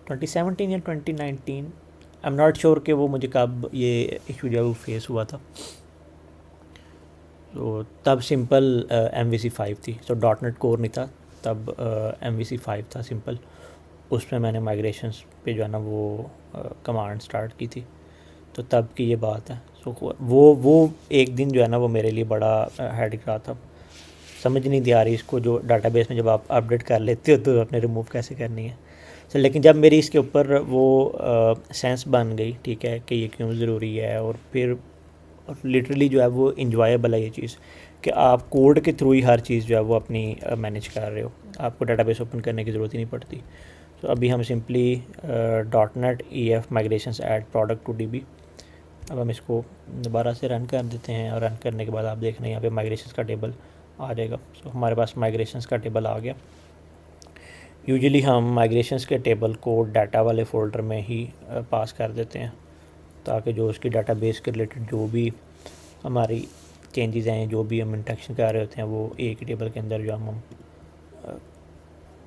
Speaker 1: 2017 या 2019, आई एम नॉट श्योर कि वो मुझे कब ये इशू जो है वो फेस हुआ था। तो तब सिंपल MVC5 थी, सो .NET कोर नहीं था तब, MVC5 था सिंपल। उसमें मैंने माइग्रेशंस पे जो है ना वो कमांड स्टार्ट की थी। तो तब की ये बात है। सो वो एक दिन जो है ना वो मेरे लिए बड़ा हेडेक रहा था। समझ नहीं आ रही इसको, जो डाटाबेस में जब आप अपडेट कर लेते हो तो आपने रिमूव कैसे करनी है। तो लेकिन जब मेरी इसके ऊपर वो सेंस बन गई, ठीक है, कि ये क्यों ज़रूरी है और फिर और लिटरली जो है वो इंजॉयबल है ये चीज़ कि आप कोड के थ्रू ही हर चीज़ जो है वो अपनी मैनेज कर रहे हो, आपको डाटाबेस ओपन करने की ज़रूरत ही नहीं पड़ती। तो अभी हम simply .NET EF migrations add product to DB। अब हम इसको दोबारा से रन कर देते हैं और रन करने के बाद आप देख रहे हैं यहाँ पे माइग्रेशंस का टेबल आ जाएगा। सो हमारे पास माइग्रेशंस का टेबल आ गया। यूजुअली हम माइग्रेशंस के टेबल को डाटा वाले फ़ोल्डर में ही पास कर देते हैं ताकि जो उसकी डाटाबेस के रिलेटेड जो भी हमारी चेंजेस हैं, जो भी हम इंटरेक्शन कर रहे होते हैं, वो एक ही टेबल के अंदर जो हम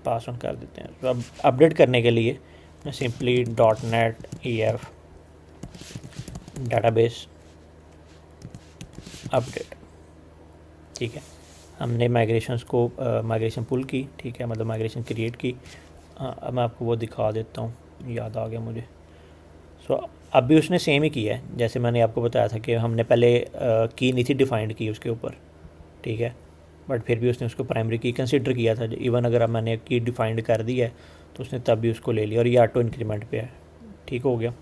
Speaker 1: पास ऑन कर देते हैं। तो अब अपडेट करने के लिए मैं simply .NET EF database update, ठीक है। हमने माइग्रेशंस को माइग्रेशन पुल की, ठीक है, मतलब माइग्रेशन क्रिएट की। अब मैं आपको वो दिखा देता हूँ, याद आ गया मुझे। सो अब भी उसने सेम ही किया है, जैसे मैंने आपको बताया था कि हमने पहले की नहीं थी डिफाइंड की उसके ऊपर, ठीक है, बट फिर भी उसने उसको प्राइमरी की कंसिडर किया था। इवन अगर अब मैंने की डिफाइंड कर दी है तो उसने तब भी उसको ले लिया, और ये ऑटो इंक्रीमेंट पे है, ठीक हो गया।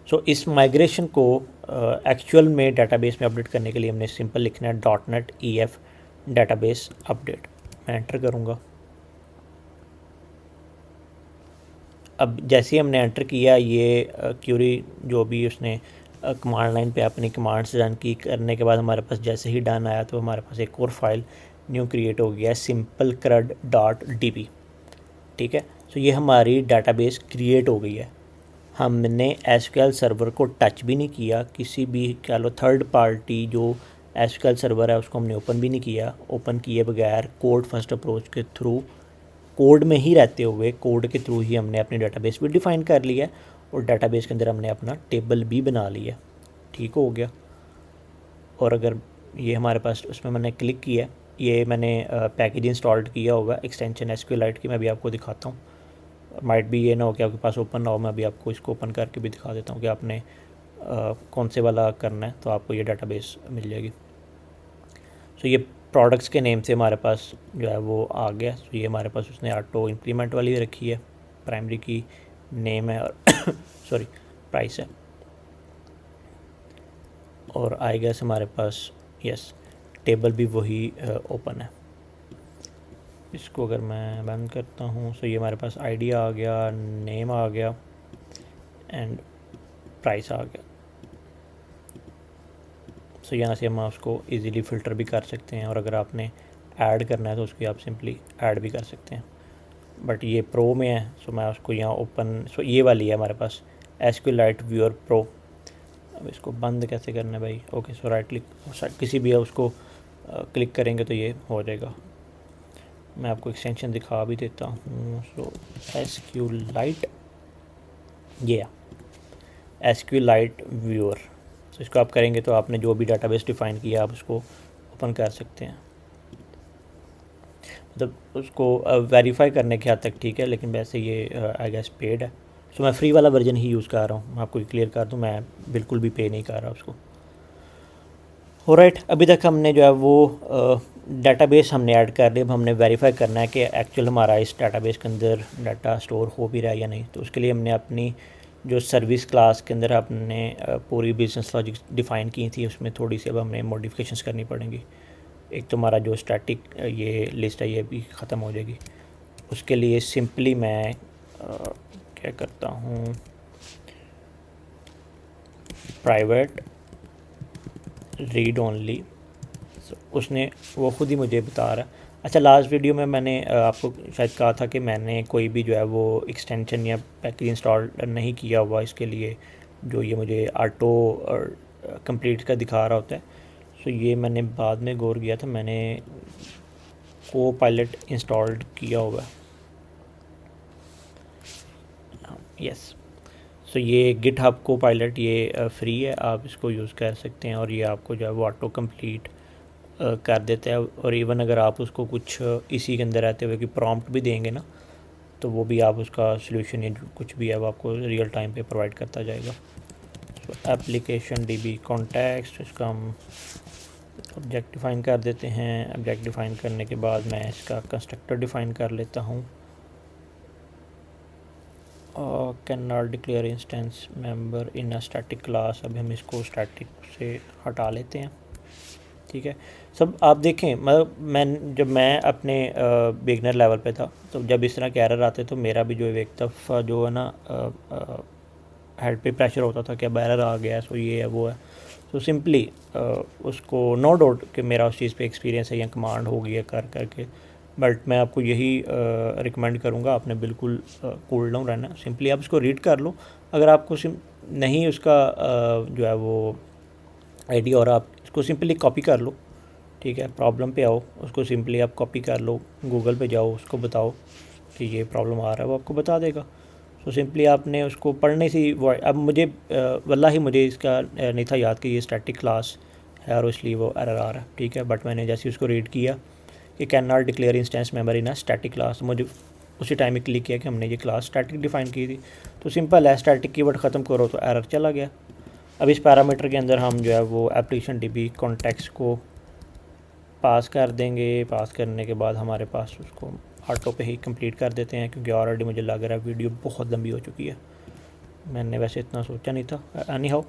Speaker 1: सो इस माइग्रेशन को एक्चुअल में डाटाबेस में अपडेट करने के लिए हमने सिंपल लिखना है .NET-EF डाटाबेस अपडेट। मैं एंटर करूँगा। अब जैसे ही हमने एंटर किया, ये क्यूरी जो भी उसने कमांड लाइन पे अपनी कमांड्स रन की, करने के बाद हमारे पास जैसे ही डन आया तो हमारे पास एक और फाइल न्यू क्रिएट हो गया है, simplecrud.db, ठीक है। सो ये हमारी डाटाबेस क्रिएट हो गई है। हमने एसक्यूएल सर्वर को टच भी नहीं किया, किसी भी कह लो थर्ड पार्टी जो एसक्यूएल सर्वर है उसको हमने ओपन भी नहीं किया। ओपन किए बगैर कोड फर्स्ट अप्रोच के थ्रू, कोड में ही रहते हुए कोड के थ्रू ही हमने अपनी डाटाबेस भी डिफ़ाइन कर लिया है, और डाटाबेस के अंदर हमने अपना टेबल भी बना लिया, ठीक हो गया। और अगर ये हमारे पास, उसमें मैंने क्लिक किया, ये मैंने पैकेज इंस्टॉल्ड किया होगा एक्सटेंशन एसक्यूएलाइट की, मैं भी आपको दिखाता हूँ। माइट भी ये ना हो कि आपके पास ओपन ना हो, मैं अभी आपको इसको ओपन करके भी दिखा देता हूँ कि आपने कौन से वाला करना है, तो आपको ये डाटाबेस मिल जाएगी। सो ये प्रोडक्ट्स के नेम से हमारे पास जो है वो आ गया। सो ये हमारे पास उसने ऑटो इंक्रीमेंट वाली रखी है, प्राइमरी की नेम है और सॉरी प्राइस है, और आई गेस हमारे पास यस टेबल भी वही ओपन है। इसको अगर मैं बंद करता हूँ, सो ये हमारे पास आईडी आ गया, नेम आ गया एंड प्राइस आ गया। सो यहाँ से हम उसको इजीली फ़िल्टर भी कर सकते हैं, और अगर आपने ऐड करना है तो उसकी आप सिंपली ऐड भी कर सकते हैं। बट ये प्रो में है, सो मैं उसको यहाँ ओपन, सो ये वाली है हमारे पास एसक्यूएलाइट व्यूअर प्रो। अब इसको बंद कैसे करना है भाई? ओके, सो राइट क्लिक, किसी भी उसको क्लिक करेंगे तो ये हो जाएगा। मैं आपको एक्सटेंशन दिखा भी देता हूँ। सो एसक्यूएलाइट, ये एसक्यूएलाइट व्यूअर। तो इसको आप करेंगे तो आपने जो भी डाटाबेस डिफ़ाइन किया आप उसको ओपन कर सकते हैं, मतलब उसको वेरीफाई करने के हद तक, ठीक है, लेकिन वैसे ये आई गेस पेड है। सो मैं फ्री वाला वर्जन ही यूज़ कर रहा हूँ, मैं आपको क्लियर कर दूँ, मैं बिल्कुल भी पे नहीं कर रहा उसको। ऑलराइट, अभी तक हमने जो है वो डाटाबेस हमने ऐड कर लिया। अब हमने वेरीफाई करना है कि एक्चुअल हमारा इस डाटाबेस के अंदर डाटा स्टोर हो भी रहा है या नहीं। तो उसके लिए हमने अपनी जो सर्विस क्लास के अंदर आपने पूरी बिजनेस लॉजिक डिफ़ाइन की थी, उसमें थोड़ी सी अब हमें मॉडिफिकेशंस करनी पड़ेंगी। एक तो हमारा जो स्टैटिक ये लिस्ट है ये भी ख़त्म हो जाएगी। उसके लिए सिंपली मैं क्या करता हूँ, प्राइवेट रीड ओनली, उसने वो ख़ुद ही मुझे बता रहा है। अच्छा, लास्ट वीडियो में मैंने आपको शायद कहा था कि मैंने कोई भी जो है वो एक्सटेंशन या पैकेज इंस्टॉल नहीं किया हुआ इसके लिए, जो ये मुझे ऑटो कंप्लीट का दिखा रहा होता है। सो ये मैंने बाद में गौर किया था, मैंने कोपायलट इंस्टॉल्ड किया हुआ है। यस, सो ये गिटहब कोपायलट ये फ्री है, आप इसको यूज़ कर सकते हैं, और ये आपको जो है वो ऑटो कंप्लीट कर देता है। और इवन अगर आप उसको कुछ इसी के अंदर रहते हुए कि प्रॉम्प्ट भी देंगे ना, तो वो भी आप उसका सॉल्यूशन या कुछ भी है वो आपको रियल टाइम पे प्रोवाइड करता जाएगा। तो एप्लीकेशन डीबी कॉन्टेक्स्ट, इसका हम ऑब्जेक्ट डिफ़ाइन कर देते हैं। ऑब्जेक्ट डिफ़ाइन करने के बाद मैं इसका कंस्ट्रक्टर डिफ़ाइन कर लेता हूँ। Can not declare instance member in a static class. अभी हम इसको स्टैटिक से हटा लेते हैं, ठीक है। सब आप देखें, मतलब जब मैं अपने बिगनर लेवल पे था, तो जब इस तरह के एरर आते तो मेरा भी जो एक दफ़ा जो है ना हेड पे प्रेशर होता था कि अब एरर आ गया है, सो ये है वो है। तो सिंपली उसको नो डाउट कि मेरा उस चीज़ पे एक्सपीरियंस है या कमांड हो गई है कर करके, बट मैं आपको यही रिकमेंड करूँगा, आपने बिल्कुल कूल डाउन रहना है। सिंपली आप इसको रीड कर लो, अगर आपको नहीं उसका जो है वो आइडिया, और आप इसको सिंपली कॉपी कर लो, ठीक है। प्रॉब्लम पे आओ, उसको सिंपली आप कॉपी कर लो, गूगल पे जाओ, उसको बताओ कि ये प्रॉब्लम आ रहा है, वो आपको बता देगा। सो सिंपली आपने उसको पढ़ने से अब मुझे वल्लाही मुझे इसका नहीं था याद कि ये स्टैटिक क्लास है और इसलिए वो एरर आ रहा है, ठीक है। बट मैंने जैसे उसको रीड किया कि can not declare instance memory in a static class, मुझे उसी टाइम ही क्लिक किया कि हमने ये क्लास स्टैटिक डिफाइन की थी। तो सिंपल है, स्टैटिक कीवर्ड ख़त्म करो तो एरर चला गया। अब इस पैरामीटर के अंदर हम जो है वो एप्लीकेशन डीबी कॉन्टेक्स्ट को पास कर देंगे। पास करने के बाद हमारे पास उसको ऑटो पे ही कंप्लीट कर देते हैं, क्योंकि ऑलरेडी मुझे लग रहा है वीडियो बहुत लंबी हो चुकी है। मैंने वैसे इतना सोचा नहीं था। एनी हाउ,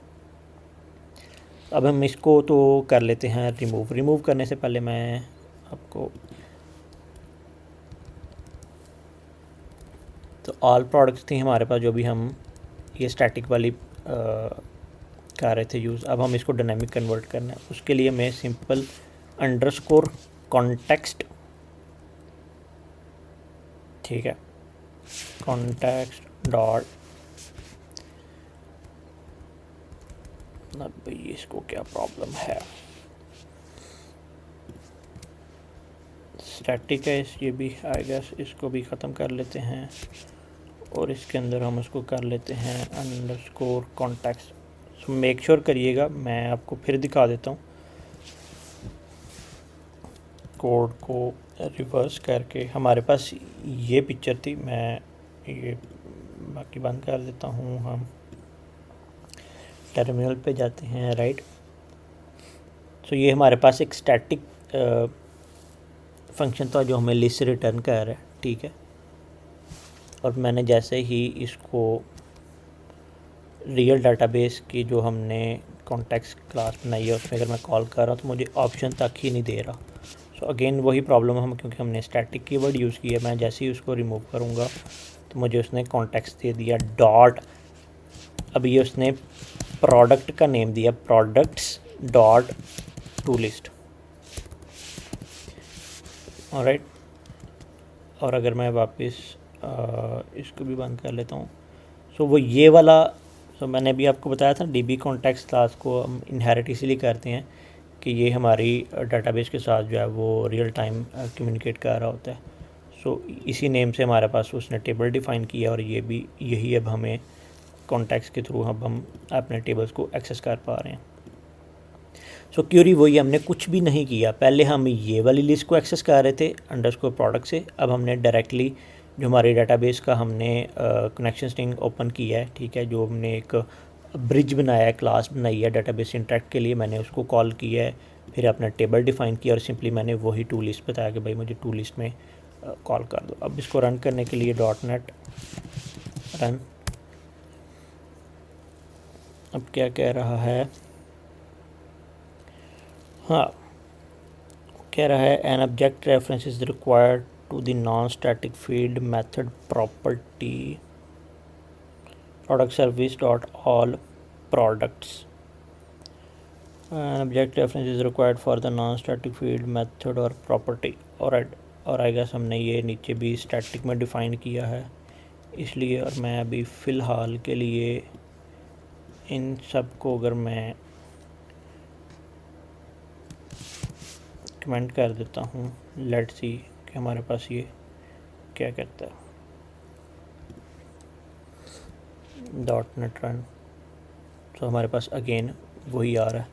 Speaker 1: अब हम इसको तो कर लेते हैं रिमूव करने से पहले मैं आपको तो ऑल प्रोडक्ट्स थी हमारे पास जो भी हम ये स्टैटिक वाली कर रहे थे यूज़। अब हम इसको डायनेमिक कन्वर्ट करना है, उसके लिए मैं सिंपल अंडरस्कोर कॉन्टेक्स्ट, ठीक है, कॉन्टेक्स्ट डॉट, भाई इसको क्या प्रॉब्लम है, स्टैटिक है ये भी आई गेस, इसको भी ख़त्म कर लेते हैं और इसके अंदर हम उसको कर लेते हैं underscore context. So make sure करिएगा, मैं आपको फिर दिखा देता हूँ कोड को रिवर्स करके। हमारे पास ये पिक्चर थी, मैं ये बाकी बंद कर देता हूँ। हम टर्मिनल पे जाते हैं, राइट। सो ये हमारे पास एक स्टैटिक फंक्शन था जो हमें लिस्ट रिटर्न कर रहा है, ठीक है। और मैंने जैसे ही इसको रियल डाटाबेस की जो हमने कॉन्टेक्स्ट क्लास बनाई है उसमें अगर मैं कॉल कर रहा हूँ तो मुझे ऑप्शन तक ही नहीं दे रहा। सो अगेन वही प्रॉब्लम हम, क्योंकि हमने स्टैटिक कीवर्ड यूज़ किया। मैं जैसे ही उसको रिमूव करूँगा तो मुझे उसने कॉन्टेक्स्ट दे दिया डॉट, अब ये उसने प्रोडक्ट का नेम दिया products dot to list, alright. और अगर मैं वापस इसको भी बंद कर लेता हूँ, सो वो ये वाला, सो मैंने भी आपको बताया था डीबी कॉन्टेक्स्ट क्लास को हम इनहेरिट इसीलिए करते हैं कि ये हमारी डाटाबेस के साथ जो है वो रियल टाइम कम्युनिकेट कर रहा होता है। सो इसी नेम से हमारे पास उसने टेबल डिफ़ाइन किया और ये भी यही अब हमें कॉन्टेक्स्ट के थ्रू अब हम अपने टेबल्स को एक्सेस कर पा रहे हैं। सो क्यूरी वही, हमने कुछ भी नहीं किया। पहले हम ये वाली लिस्ट को एक्सेस कर रहे थे अंडरस्कोर प्रोडक्ट से, अब हमने डायरेक्टली जो हमारे डाटाबेस का हमने कनेक्शन स्ट्रिंग ओपन किया है, ठीक है, जो हमने एक ब्रिज बनाया है, क्लास बनाई है डाटाबेस इंटरेक्ट के लिए, मैंने उसको कॉल किया है, फिर अपना टेबल डिफ़ाइन किया और सिंपली मैंने वही टू लिस्ट बताया कि भाई मुझे टू लिस्ट में कॉल कर दो। अब इसको रन करने के लिए डॉट नेट रन, अब क्या कह रहा है, हाँ कह रहा है an object reference is required to the non static field method property product service dot all products, an object reference is required for the non static field method और प्रॉपर्टी। और आई गेस हमने ये नीचे भी स्टैटिक में डिफ़ाइन किया है इसलिए, और मैं अभी फ़िलहाल के लिए इन सब को अगर मैं कमेंट कर देता हूँ, लेट्स सी कि हमारे पास ये क्या कहता है, डॉट नेट रन। तो हमारे पास अगेन वही आ रहा है।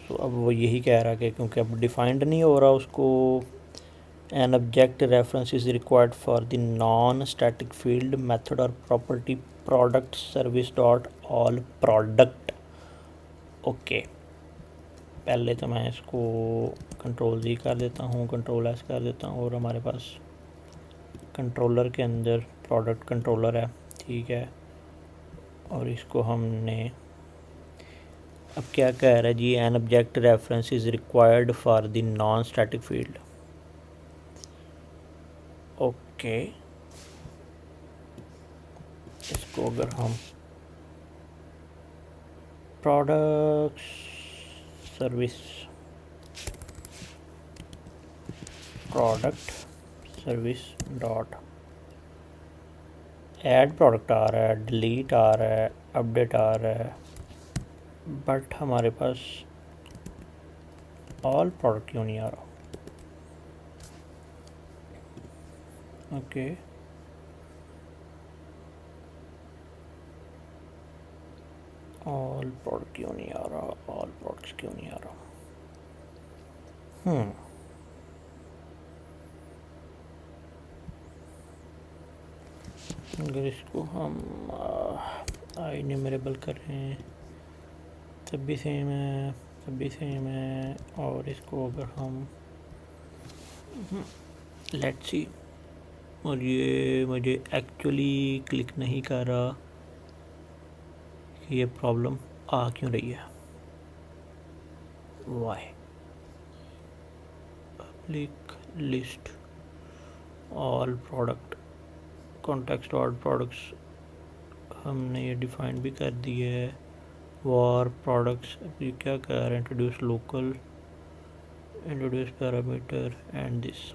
Speaker 1: तो अब वो यही कह रहा है कि क्योंकि अब डिफाइंड नहीं हो रहा उसको, an object reference is required for the non static field method और property product service dot all product. Okay, पहले तो मैं इसको कंट्रोल जी कर देता हूँ, कंट्रोल एस कर देता हूँ, और हमारे पास कंट्रोलर के अंदर प्रोडक्ट कंट्रोलर है, ठीक है। और इसको हमने अब क्या कह रहा है जी, an object reference is required for the non static field. Okay, इसको अगर हम product service dot add product आ रहा है, डिलीट आ रहा है, अपडेट आ रहा है, बट हमारे पास ऑल प्रोडक्ट क्यों नहीं आ रहा। ओके, ऑल प्रोडक्ट क्यों नहीं आ रहा, ऑल प्रोडक्ट्स क्यों नहीं आ रहा? अगर इसको हम आई न्यूमरेबल करें तब भी सेम है, तब भी सेम है। और इसको अगर हम लेट्स सी, और ये मुझे एक्चुअली क्लिक नहीं कर रहा कि ये प्रॉब्लम आ क्यों रही है, why. Public list all product context all products हमने ये डिफाइन भी कर दिए है। वॉर प्रोडक्ट्स अभी क्या कर रहे हैं, introduce local, introduce parameter and this.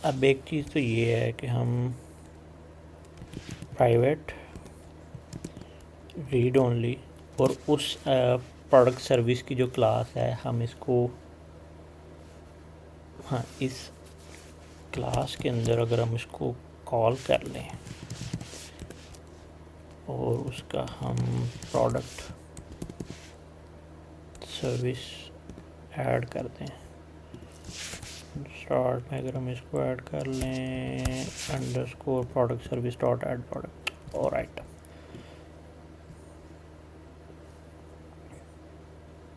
Speaker 1: अब एक चीज़ तो ये है कि हम प्राइवेट रीड ओनली और उस प्रोडक्ट सर्विस की जो क्लास है हम इसको, हाँ, इस क्लास के अंदर अगर हम इसको कॉल कर लें और उसका हम प्रोडक्ट सर्विस ऐड कर दें, स्टार्ट में अगर हम इसको ऐड कर लें underscore product service dot add product, alright.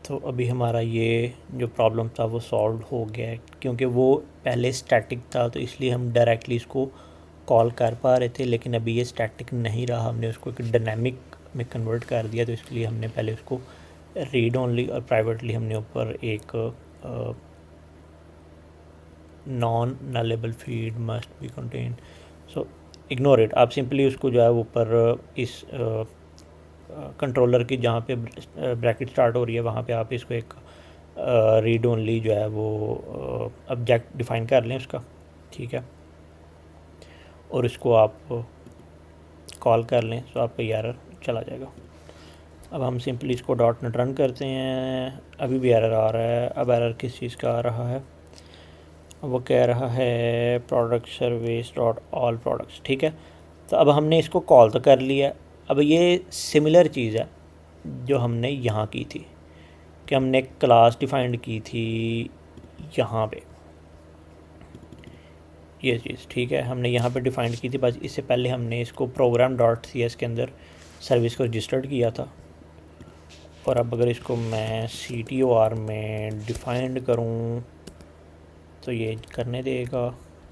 Speaker 1: तो अभी हमारा ये जो प्रॉब्लम था वो सॉल्व हो गया है, क्योंकि वो पहले स्टैटिक था तो इसलिए हम डायरेक्टली इसको कॉल कर पा रहे थे, लेकिन अभी ये स्टैटिक नहीं रहा, हमने उसको एक डायनामिक में कन्वर्ट कर दिया। तो इसलिए हमने पहले उसको रीड ओनली और प्राइवेटली हमने ऊपर एक non nullable feed must be contain, so ignore it. आप सिंपली उसको जो है वो ऊपर इस कंट्रोलर की जहाँ पे ब्रैकेट स्टार्ट हो रही है वहाँ पे आप इसको एक रीड ओनली जो है वो ऑब्जेक्ट डिफाइन कर लें उसका, ठीक है, और इसको आप कॉल कर लें तो आपका एरर चला जाएगा। अब हम सिंपली इसको डॉट नेट रन करते हैं, अभी भी एरर आ रहा है। अब एरर किस चीज़ का आ रहा है, वो कह रहा है product service dot all products, ठीक है। तो अब हमने इसको कॉल तो कर लिया। अब ये सिमिलर चीज़ है जो हमने यहाँ की थी कि हमने एक क्लास डिफाइंड की थी यहाँ पे, ये चीज़, ठीक है, हमने यहाँ पे डिफाइंड की थी। बस इससे पहले हमने इसको प्रोग्राम डॉट सी एस के अंदर सर्विस को रजिस्टर्ड किया था। और अब अगर इसको मैं सी टी ओ आर में डिफाइंड करूँ तो ये करने देगा,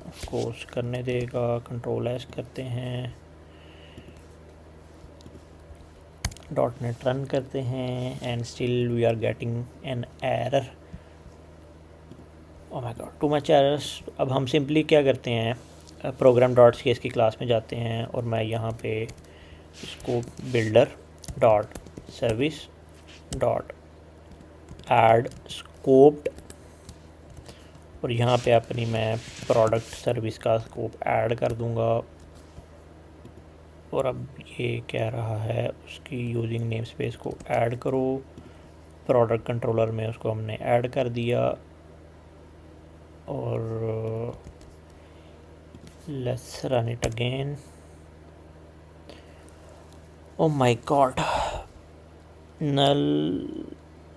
Speaker 1: ऑफ कोर्स करने देगा। कंट्रोल एस करते हैं, डॉट नेट रन करते हैं and still we are getting an error. Oh my god, too much errors. अब हम सिंपली क्या करते हैं, प्रोग्राम डॉट सी एस की क्लास में जाते हैं और मैं यहाँ पे इसको builder dot service dot add scoped, और यहाँ पे अपनी मैं प्रोडक्ट सर्विस का स्कोप ऐड कर दूँगा। और अब ये कह रहा है उसकी यूजिंग नेम स्पेस को ऐड करो, प्रोडक्ट कंट्रोलर में उसको हमने ऐड कर दिया। और let's run it again. Oh my god, null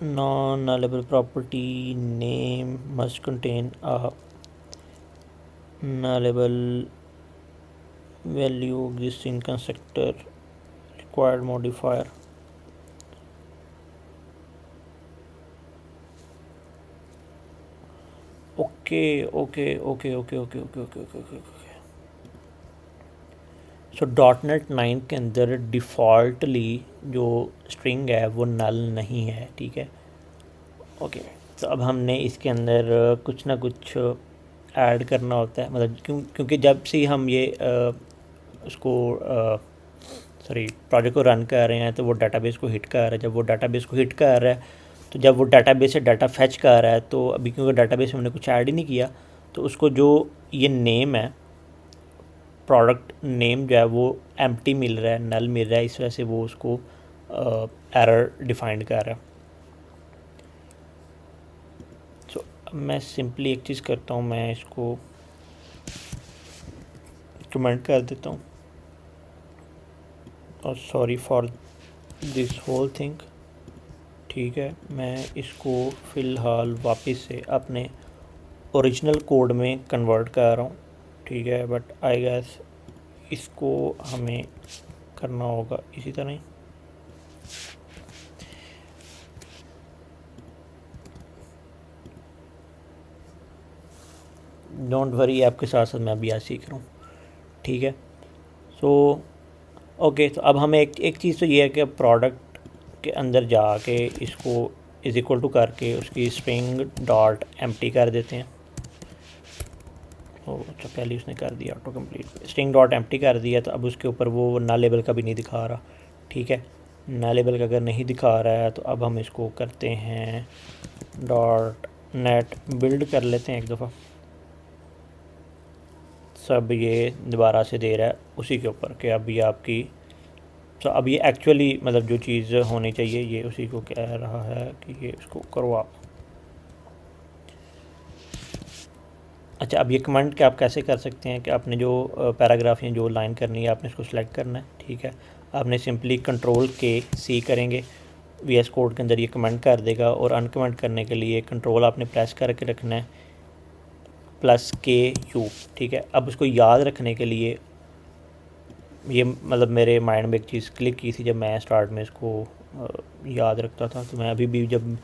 Speaker 1: non nullable property name must contain a nullable value existing constructor required modifier। Okay okay okay okay okay okay okay okay okay okay. So dot net 9 के अंदर डिफ़ॉल्टली जो स्ट्रिंग है वो नल नहीं है, ठीक है, ओके। तो अब हमने इसके अंदर कुछ ना कुछ ऐड करना होता है, मतलब क्योंकि जब से हम ये उसको सॉरी प्रोजेक्ट को रन कर रहे हैं तो वो डाटाबेस को हिट कर रहा है। जब वो डाटाबेस को हिट कर रहा है तो जब वो डाटाबेस से डाटा फैच कर रहा है, तो अभी क्योंकि डाटाबेस में हमने कुछ ऐड ही नहीं किया तो उसको जो ये नेम है, प्रोडक्ट नेम जो है वो एम्प्टी मिल रहा है, नल मिल रहा है, इस वजह से वो उसको एरर डिफाइंड कर रहा है। तो मैं सिंपली एक चीज़ करता हूँ, मैं इसको कमेंट कर देता हूँ। और sorry for this whole thing. ठीक है, मैं इसको फ़िलहाल वापस से अपने ओरिजिनल कोड में कन्वर्ट कर रहा हूँ। ठीक है, बट आई गेस इसको हमें करना होगा इसी तरह ही। डोंट वरी, आपके साथ साथ मैं भी आज सीख रहा हूँ। ठीक है, सो ओके। तो अब हमें एक चीज़ तो ये है कि प्रोडक्ट के अंदर जाके इसको इज़ इक्वल टू करके उसकी स्ट्रिंग डॉट एम्प्टी कर देते हैं। अच्छा, पहले उसने कर दिया auto complete, string dot empty कर दिया। तो अब उसके ऊपर वो नलेबल का भी नहीं दिखा रहा। ठीक है, नलेबल का अगर नहीं दिखा रहा है तो अब हम इसको करते हैं डॉट नेट बिल्ड कर लेते हैं एक दफ़ा। सब ये दोबारा से दे रहा है उसी के ऊपर कि अब ये आपकी, तो अब ये एक्चुअली मतलब जो चीज़ होनी चाहिए ये उसी को कह रहा है कि ये इसको करो आप। अच्छा, अब ये कमेंट के आप कैसे कर सकते हैं कि आपने जो पैराग्राफ या जो लाइन करनी है आपने इसको सेलेक्ट करना है। ठीक है, आपने सिंपली कंट्रोल के सी करेंगे, वीएस कोड के अंदर ये कमेंट कर देगा। और अनकमेंट करने के लिए कंट्रोल आपने प्रेस करके रखना है +KU। ठीक है, अब उसको याद रखने के लिए ये मतलब मेरे माइंड में एक चीज़ क्लिक की थी जब मैं स्टार्ट में इसको याद रखता था। तो मैं अभी भी जब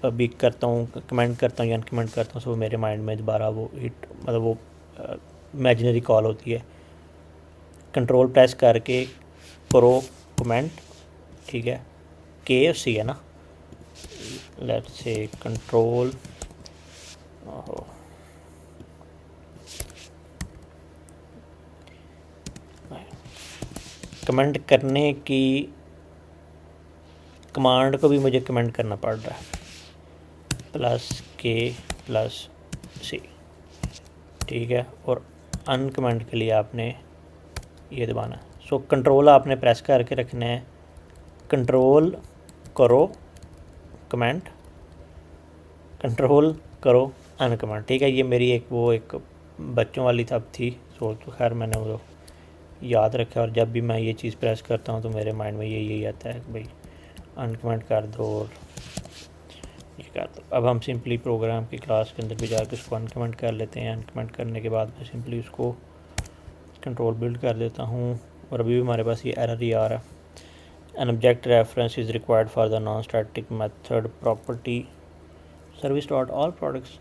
Speaker 1: अभी करता हूँ, कमेंट करता हूँ या अनकमेंट करता हूँ, तो मेरे माइंड में दोबारा वो हिट मतलब वो इमेजिनरी कॉल होती है। कंट्रोल प्रेस करके करो कमेंट। ठीक है, KFC है ना, लेट्स से कंट्रोल कमेंट करने की कमांड को भी मुझे कमेंट करना पड़ रहा है +K+C। ठीक है, और अनकमेंट के लिए आपने ये दबाना। सो कंट्रोल आपने प्रेस करके रखना है, कंट्रोल करो कमेंट, कंट्रोल करो अनकमेंट। ठीक है, ये मेरी एक बच्चों वाली तब थी सोच, तो खैर मैंने वो याद रखा। और जब भी मैं ये चीज़ प्रेस करता हूँ तो मेरे माइंड में यही आता है कि भाई अनकमेंट कर दो और ये कर दो। अब हम सिंपली प्रोग्राम की क्लास के अंदर भी जाकर उसको अनकमेंट कर लेते हैं। अनकमेंट करने के बाद मैं सिंपली उसको कंट्रोल बिल्ड कर देता हूँ। और अभी भी हमारे पास ये एरर ही आ रहा है। An object reference is required for the non static method property service dot all products.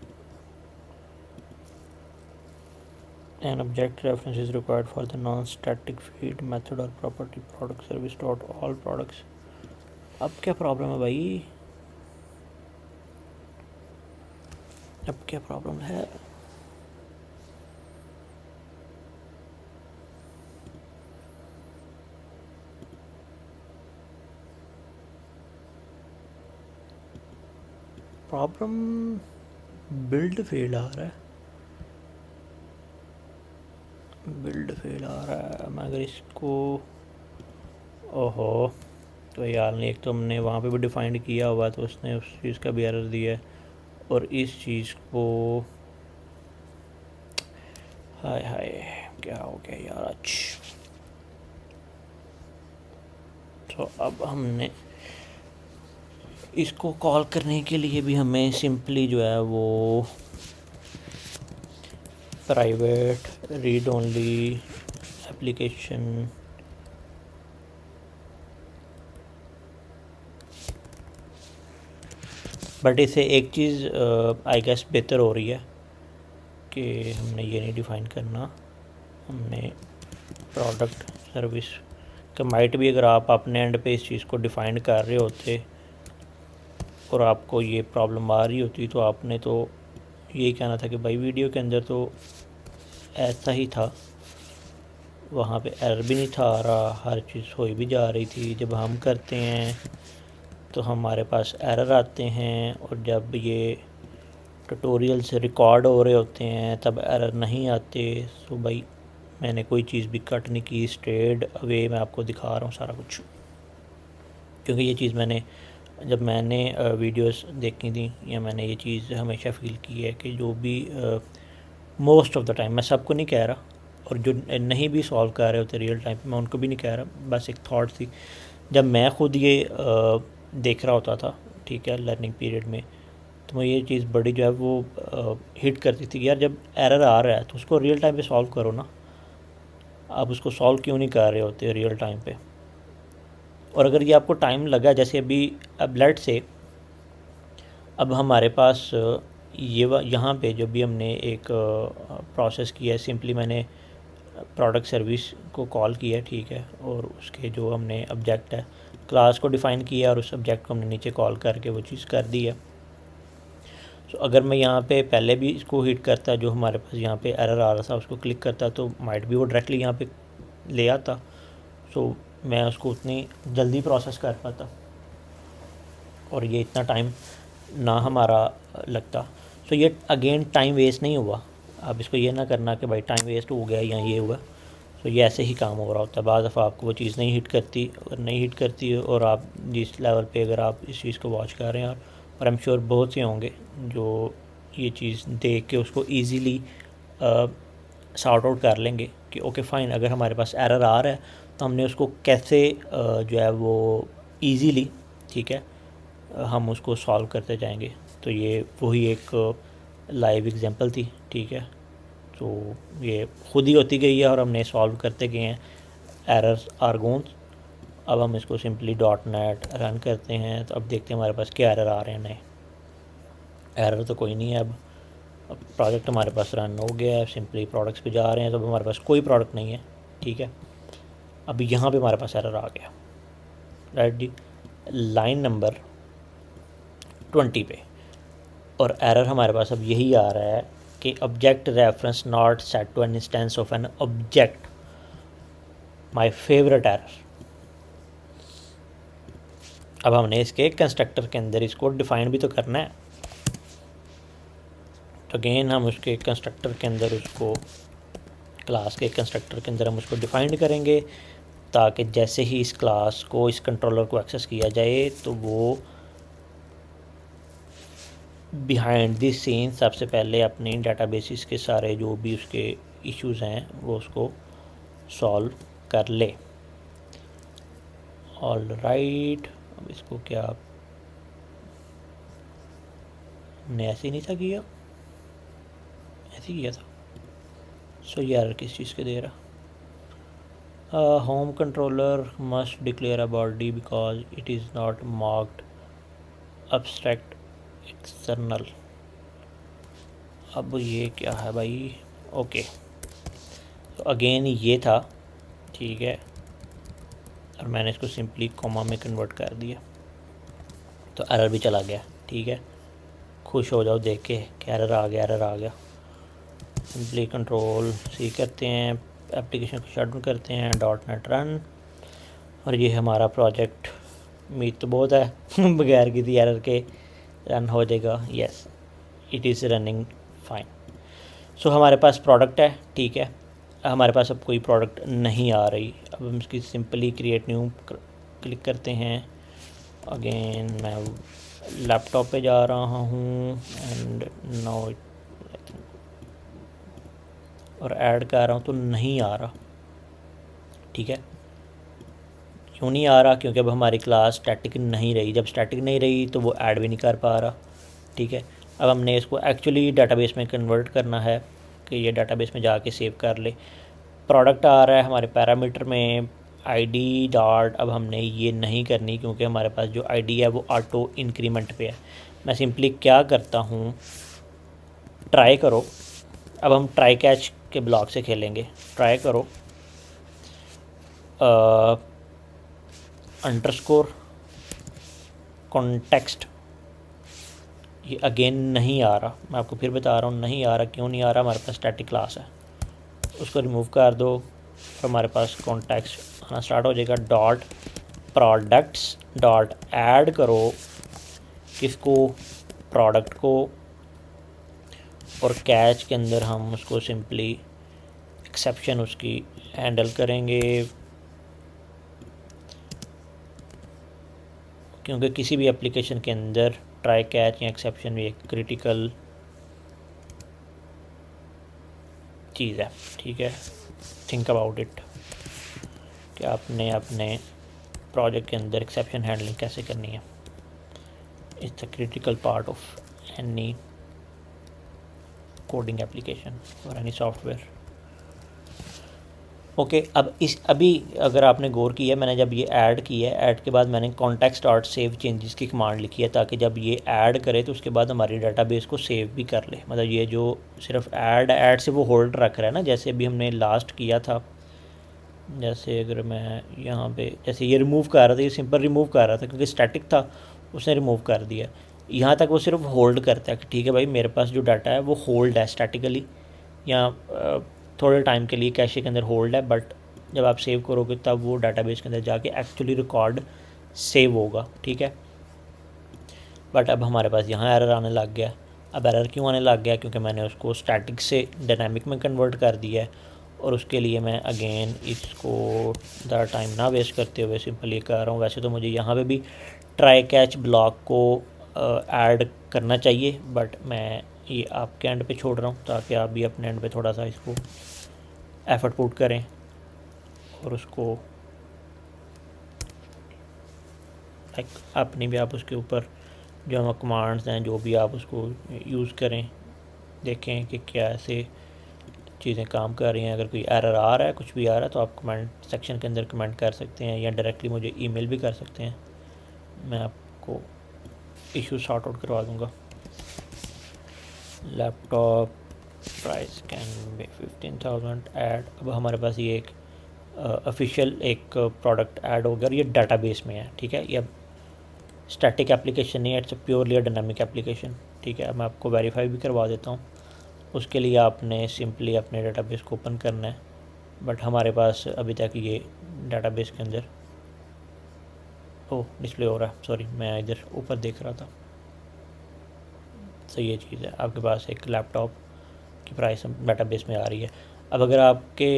Speaker 1: An object reference is required for the non-static feed method or property product service dot all products। अब क्या प्रॉब्लम है भाई, अब क्या प्रॉब्लम है? प्रॉब्लम बिल्ड फेल आ रहा है, बिल्ड फेल आ रहा है। मैं अगर इसको ओहो, तो यार नहीं, एक तो हमने वहाँ पे भी डिफाइंड किया हुआ तो उसने उस चीज़ का भी एरर दिया है। और इस चीज़ को हाय हाय क्या हो गया यार आज। तो अब हमने इसको कॉल करने के लिए भी हमें सिंपली जो है वो private read only application but इसे एक चीज़ आई गेस बेहतर हो रही है कि हमने ये नहीं डिफ़ाइन करना, हमने प्रोडक्ट सर्विस का माइट भी अगर आप अपने एंड पे इस चीज़ को डिफ़ाइन कर रहे होते और आपको ये प्रॉब्लम आ रही होती तो आपने तो यही कहना था कि भाई वीडियो के अंदर तो ऐसा ही था, वहाँ पे एरर भी नहीं था आ रहा, हर चीज़ हो भी जा रही थी। जब हम करते हैं तो हमारे पास एरर आते हैं और जब ये ट्यूटोरियल से रिकॉर्ड हो रहे होते हैं तब एरर नहीं आते। सो भाई मैंने कोई चीज़ भी कट नहीं की, स्ट्रेट अवे मैं आपको दिखा रहा हूँ सारा कुछ। क्योंकि ये चीज़ मैंने जब मैंने वीडियोस देखी थी या मैंने ये चीज़ हमेशा फील की है कि जो भी मोस्ट ऑफ़ द टाइम, मैं सबको नहीं कह रहा, और जो नहीं भी सॉल्व कर रहे होते रियल टाइम पे, मैं उनको भी नहीं कह रहा, बस एक थॉट थी। जब मैं ख़ुद ये देख रहा होता था, ठीक है, लर्निंग पीरियड में, तो मैं ये चीज़ बड़ी जो है वो हिट करती थी कि यार जब एरर आ रहा है तो उसको रियल टाइम पे सॉल्व करो ना। आप उसको सॉल्व क्यों नहीं कर रहे होते रियल टाइम पे? और अगर ये आपको टाइम लगा, जैसे अभी अब लेट से अब हमारे पास यहाँ पे जब भी हमने एक प्रोसेस किया है, सिंपली मैंने प्रोडक्ट सर्विस को कॉल किया, ठीक है, और उसके जो हमने ऑब्जेक्ट है क्लास को डिफ़ाइन किया और उस ऑब्जेक्ट को हमने नीचे कॉल करके वो चीज़ कर दी है। सो अगर मैं यहाँ पे पहले भी इसको हिट करता, जो हमारे पास यहाँ पे एरर आ रहा था उसको क्लिक करता, तो माइट भी वो डायरेक्टली यहाँ पे ले आता। सो मैं उसको उतनी जल्दी प्रोसेस कर पाता और ये इतना टाइम ना हमारा लगता। सो ये अगेन टाइम वेस्ट नहीं हुआ। आप इसको ये ना करना कि भाई टाइम वेस्ट हो गया या ये हुआ। सो ये ऐसे ही काम हो रहा होता है। बाज़ दफ़ा आपको वो चीज़ नहीं हिट करती, और नहीं हिट करती और आप जिस लेवल पे अगर आप इस चीज़ को वॉच कर रहे हैं, और आई एम श्योर बहुत से होंगे जो ये चीज़ देख के उसको ईज़िली सॉर्ट आउट कर लेंगे कि ओके फ़ाइन, अगर हमारे पास एरर आ रहा है तो हमने उसको कैसे जो है वो ईज़िली, ठीक है, हम उसको सॉल्व करते जाएंगे। तो ये वही एक लाइव एग्जांपल थी, ठीक है। तो ये खुद ही होती गई है और हमने सॉल्व करते गए हैं एरर्स आर्गोन्स। अब हम इसको सिंपली .NET रन करते हैं, तो अब देखते हैं हमारे पास क्या एरर आ रहे हैं नए। एरर तो कोई नहीं है। अब प्रोजेक्ट हमारे पास रन हो गया है, सिंपली प्रोडक्ट्स पे जा रहे हैं, तो अब हमारे पास कोई प्रोडक्ट नहीं है, ठीक है। अब यहाँ पे हमारे पास एरर आ गया, राइट जी, लाइन नंबर 20 पे। और एरर हमारे पास अब यही आ रहा है कि object reference not set to an instance of an object, my favourite error. अब हमने इसके कंस्ट्रक्टर के अंदर इसको डिफ़ाइन भी तो करना है। तो अगेन हम उसके कंस्ट्रक्टर के अंदर उसको, क्लास के कंस्ट्रक्टर के अंदर हम उसको डिफ़ाइन करेंगे, ताकि जैसे ही इस क्लास को, इस कंट्रोलर को एक्सेस किया जाए तो वो बिहाइंड द सीन सबसे पहले अपने डेटाबेसिस के सारे जो भी उसके इश्यूज़ हैं वो उसको सॉल्व कर ले। ऑल राइट, अब इसको क्या हमने ऐसे ही नहीं था किया, ऐसे ही किया था। सो यार किस चीज़ के दे रहा, home controller must declare a body because it is not marked abstract external. अब ये क्या है भाई? ओके, तो अगेन ये था, ठीक है, और मैंने इसको सिंपली कॉमा में कन्वर्ट कर दिया, तो एरर भी चला गया, ठीक है। खुश हो जाओ देख के कि एरर आ गया, एरर आ गया। सिंपली कंट्रोल सी करते हैं, एप्लीकेशन को शट डाउन करते हैं, .NET रन, और ये हमारा प्रोजेक्ट, उम्मीद तो बहुत है बगैर किसी एरर के रन हो जाएगा। Yes, it is running fine. So हमारे पास प्रोडक्ट है, ठीक है। हमारे पास अब कोई प्रोडक्ट नहीं आ रही। अब हम इसकी सिंपली क्रिएट न्यू क्लिक करते हैं। अगेन मैं लैपटॉप पे जा रहा हूँ एंड नाउ और ऐड कर रहा हूँ तो नहीं आ रहा, ठीक है। क्यों नहीं आ रहा? क्योंकि अब हमारी क्लास स्टैटिक नहीं रही। जब स्टैटिक नहीं रही तो वो ऐड भी नहीं कर पा रहा, ठीक है। अब हमने इसको एक्चुअली डाटाबेस में कन्वर्ट करना है कि ये डाटाबेस में जाके सेव कर ले। प्रोडक्ट आ रहा है हमारे पैरामीटर में आईडी डॉट, अब हमने ये नहीं करनी क्योंकि हमारे पास जो आईडी है वो ऑटो इंक्रीमेंट पे है। मैं सिंपली क्या करता हूँ, ट्राई करो। अब हम ट्राई कैच के ब्लॉक से खेलेंगे। ट्राई करो अंडरस्कोर कॉन्टेक्स्ट, ये अगेन नहीं आ रहा। मैं आपको फिर बता रहा हूँ नहीं आ रहा। क्यों नहीं आ रहा? हमारे पास स्टैटिक क्लास है, उसको रिमूव कर दो, फिर हमारे पास कॉन्टेक्स्ट आना स्टार्ट हो जाएगा। डॉट प्रोडक्ट्स डॉट ऐड करो किसको, प्रोडक्ट को, और कैच के अंदर हम उसको सिंपली एक्सेप्शन उसकी हैंडल करेंगे, क्योंकि किसी भी एप्लीकेशन के अंदर ट्राई कैच या एक्सेप्शन भी एक क्रिटिकल चीज़ है, ठीक है। थिंक अबाउट इट कि आपने अपने प्रोजेक्ट के अंदर एक्सेप्शन हैंडलिंग कैसे करनी है। It's a critical part of any coding application और एनी सॉफ्टवेयर। ओके, अब अभी अगर आपने गौर किया, मैंने जब ये ऐड किया है, ऐड के बाद मैंने कॉन्टेक्स्ट डॉट सेव चेंजेस की कमांड लिखी है ताकि जब ये ऐड करे तो उसके बाद हमारी डाटाबेस को सेव भी कर ले। मतलब ये जो सिर्फ ऐड से वो होल्ड रख रहा है ना, जैसे अभी हमने लास्ट किया था। जैसे अगर मैं यहाँ पे जैसे ये रिमूव कर रहा था, ये सिंपल रिमूव कर रहा था क्योंकि स्टैटिक था, उसने रिमूव कर दिया। यहाँ तक वो सिर्फ होल्ड करता है कि ठीक है भाई मेरे पास जो डाटा है वो होल्ड है स्टैटिकली, या थोड़े टाइम के लिए कैशे के अंदर होल्ड है, बट जब आप सेव करोगे तब वो डाटाबेस के अंदर जाके एक्चुअली रिकॉर्ड सेव होगा। ठीक है, बट अब हमारे पास यहाँ एरर आने लग गया। अब एरर क्यों आने लग गया? क्योंकि मैंने उसको स्टैटिक से डायनामिक में कन्वर्ट कर दिया है, और उसके लिए मैं अगेन इसको ज़्यादा टाइम ना वेस्ट करते हुए सिंपल ये कर रहा हूँ। वैसे तो मुझे यहाँ पे भी ट्राई कैच ब्लॉक को ऐड करना चाहिए, बट मैं ये आपके एंड पे छोड़ रहा हूँ ताकि आप भी अपने एंड पे थोड़ा सा इसको एफर्ट पुट करें और उसको लाइक अपनी भी आप उसके ऊपर जो हम कमांड्स हैं जो भी आप उसको यूज़ करें, देखें कि क्या ऐसे चीज़ें काम कर रही हैं। अगर कोई एरर आ रहा है, कुछ भी आ रहा है, तो आप कमेंट सेक्शन के अंदर कमेंट कर सकते हैं या डायरेक्टली मुझे ईमेल भी कर सकते हैं, मैं आपको इशू सॉर्ट आउट करवा दूँगा। Laptop price can be 15,000 add. अब हमारे पास ये एक ऑफिशियल एक प्रोडक्ट ऐड हो गया और ये डाटाबेस में है। ठीक है, ये अब स्टैटिक एप्लीकेशन नहीं है, इट्स प्योरली डायनामिक एप्लीकेशन। ठीक है, मैं आपको वेरीफाई भी करवा देता हूँ। उसके लिए आपने सिंपली अपने डाटाबेस को ओपन करना है, बट हमारे पास अभी तक ये डाटाबेस के अंदर डिस्प्ले हो रहा है, सॉरी मैं इधर ऊपर देख रहा था। तो ये चीज़ है, आपके पास एक लैपटॉप की प्राइस डाटाबेस में आ रही है। अब अगर आपके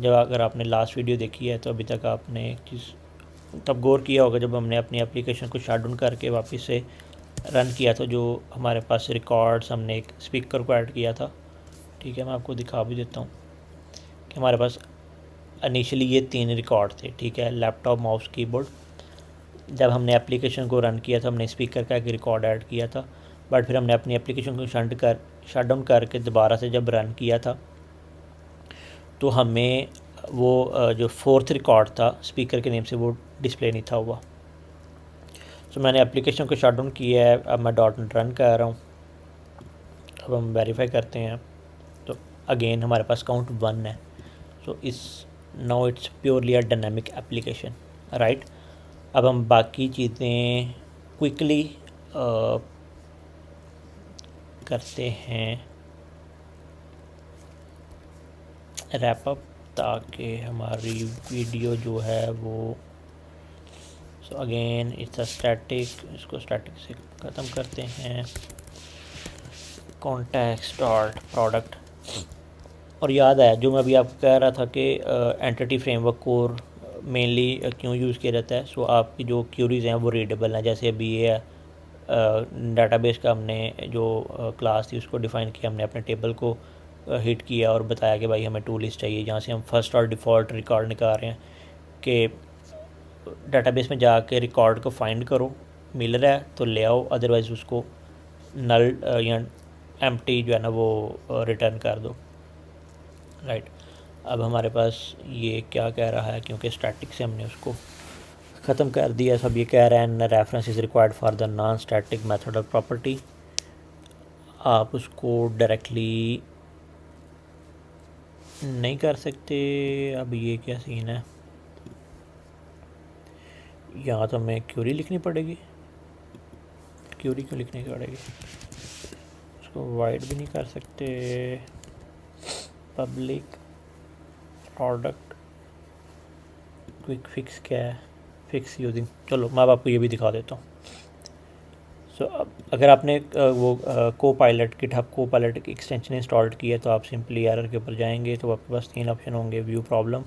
Speaker 1: जब अगर आपने लास्ट वीडियो देखी है तो अभी तक आपने एक चीज़ तब गौर किया होगा, जब हमने अपनी एप्लीकेशन को शट डाउन करके वापस से रन किया था, जो हमारे पास रिकॉर्ड्स हमने एक स्पीकर को ऐड किया था। ठीक है, मैं आपको दिखा भी देता हूँ कि हमारे पास इनिशियली ये 3 रिकॉर्ड थे। ठीक है, लैपटॉप, माउस, कीबोर्ड। जब हमने एप्लीकेशन को रन किया था हमने स्पीकर का एक रिकॉर्ड ऐड किया था, बट फिर हमने अपनी एप्लीकेशन को शट डाउन करके दोबारा से जब रन किया था तो हमें वो जो 4th रिकॉर्ड था स्पीकर के नेम से वो डिस्प्ले नहीं था हुआ। सो मैंने एप्लीकेशन को शट डाउन किया है, अब मैं .NET रन कर रहा हूँ। अब हम वेरीफाई करते हैं तो अगेन हमारे पास काउंट 1 है। सो इस now it's purely a dynamic application, right. अब हम बाकी चीज़ें क्विकली करते हैं रैप अप, ताकि हमारी वीडियो जो है वो so again it's a static, इसको स्टैटिक से ख़त्म करते हैं। Context dot product. और याद है जो मैं अभी आपको कह रहा था कि एंटिटी फ्रेमवर्क कोर मेनली क्यों यूज़ किया जाता है। सो आपकी जो क्यूरीज़ हैं वो रीडेबल हैं। जैसे अभी ये है डाटाबेस का हमने जो क्लास थी उसको डिफ़ाइन किया, हमने अपने टेबल को हिट किया और बताया कि भाई हमें टू लिस्ट चाहिए, जहाँ से हम फर्स्ट और डिफ़ॉल्ट रिकॉर्ड निकाल रहे हैं कि डाटाबेस में जाके रिकॉर्ड को फाइंड करो, मिल रहा है तो ले आओ, अदरवाइज़ उसको नल या एम्प्टी जो है ना वो रिटर्न कर दो, राइट। अब हमारे पास ये क्या कह रहा है, क्योंकि स्टैटिक से हमने उसको ख़त्म कर दिया। सब ये कह रहा है reference is required for the non static method of property. आप उसको डायरेक्टली नहीं कर सकते। अब ये क्या सीन है, यहाँ तो हमें क्यूरी लिखनी पड़ेगी। क्यूरी क्यों लिखनी पड़ेगी, उसको वाइड भी नहीं कर सकते। पब्लिक प्रोडक्ट क्विक फिक्स क्या है, फिक्स यूजिंग, चलो मैं आपको ये भी दिखा देता हूँ। सो अब अगर आपने वो को पायलट गिटहब को पायलट एक्सटेंशन इंस्टॉल की है तो आप सिंपली एरर के ऊपर जाएंगे तो आपके पास 3 ऑप्शन होंगे, व्यू प्रॉब्लम,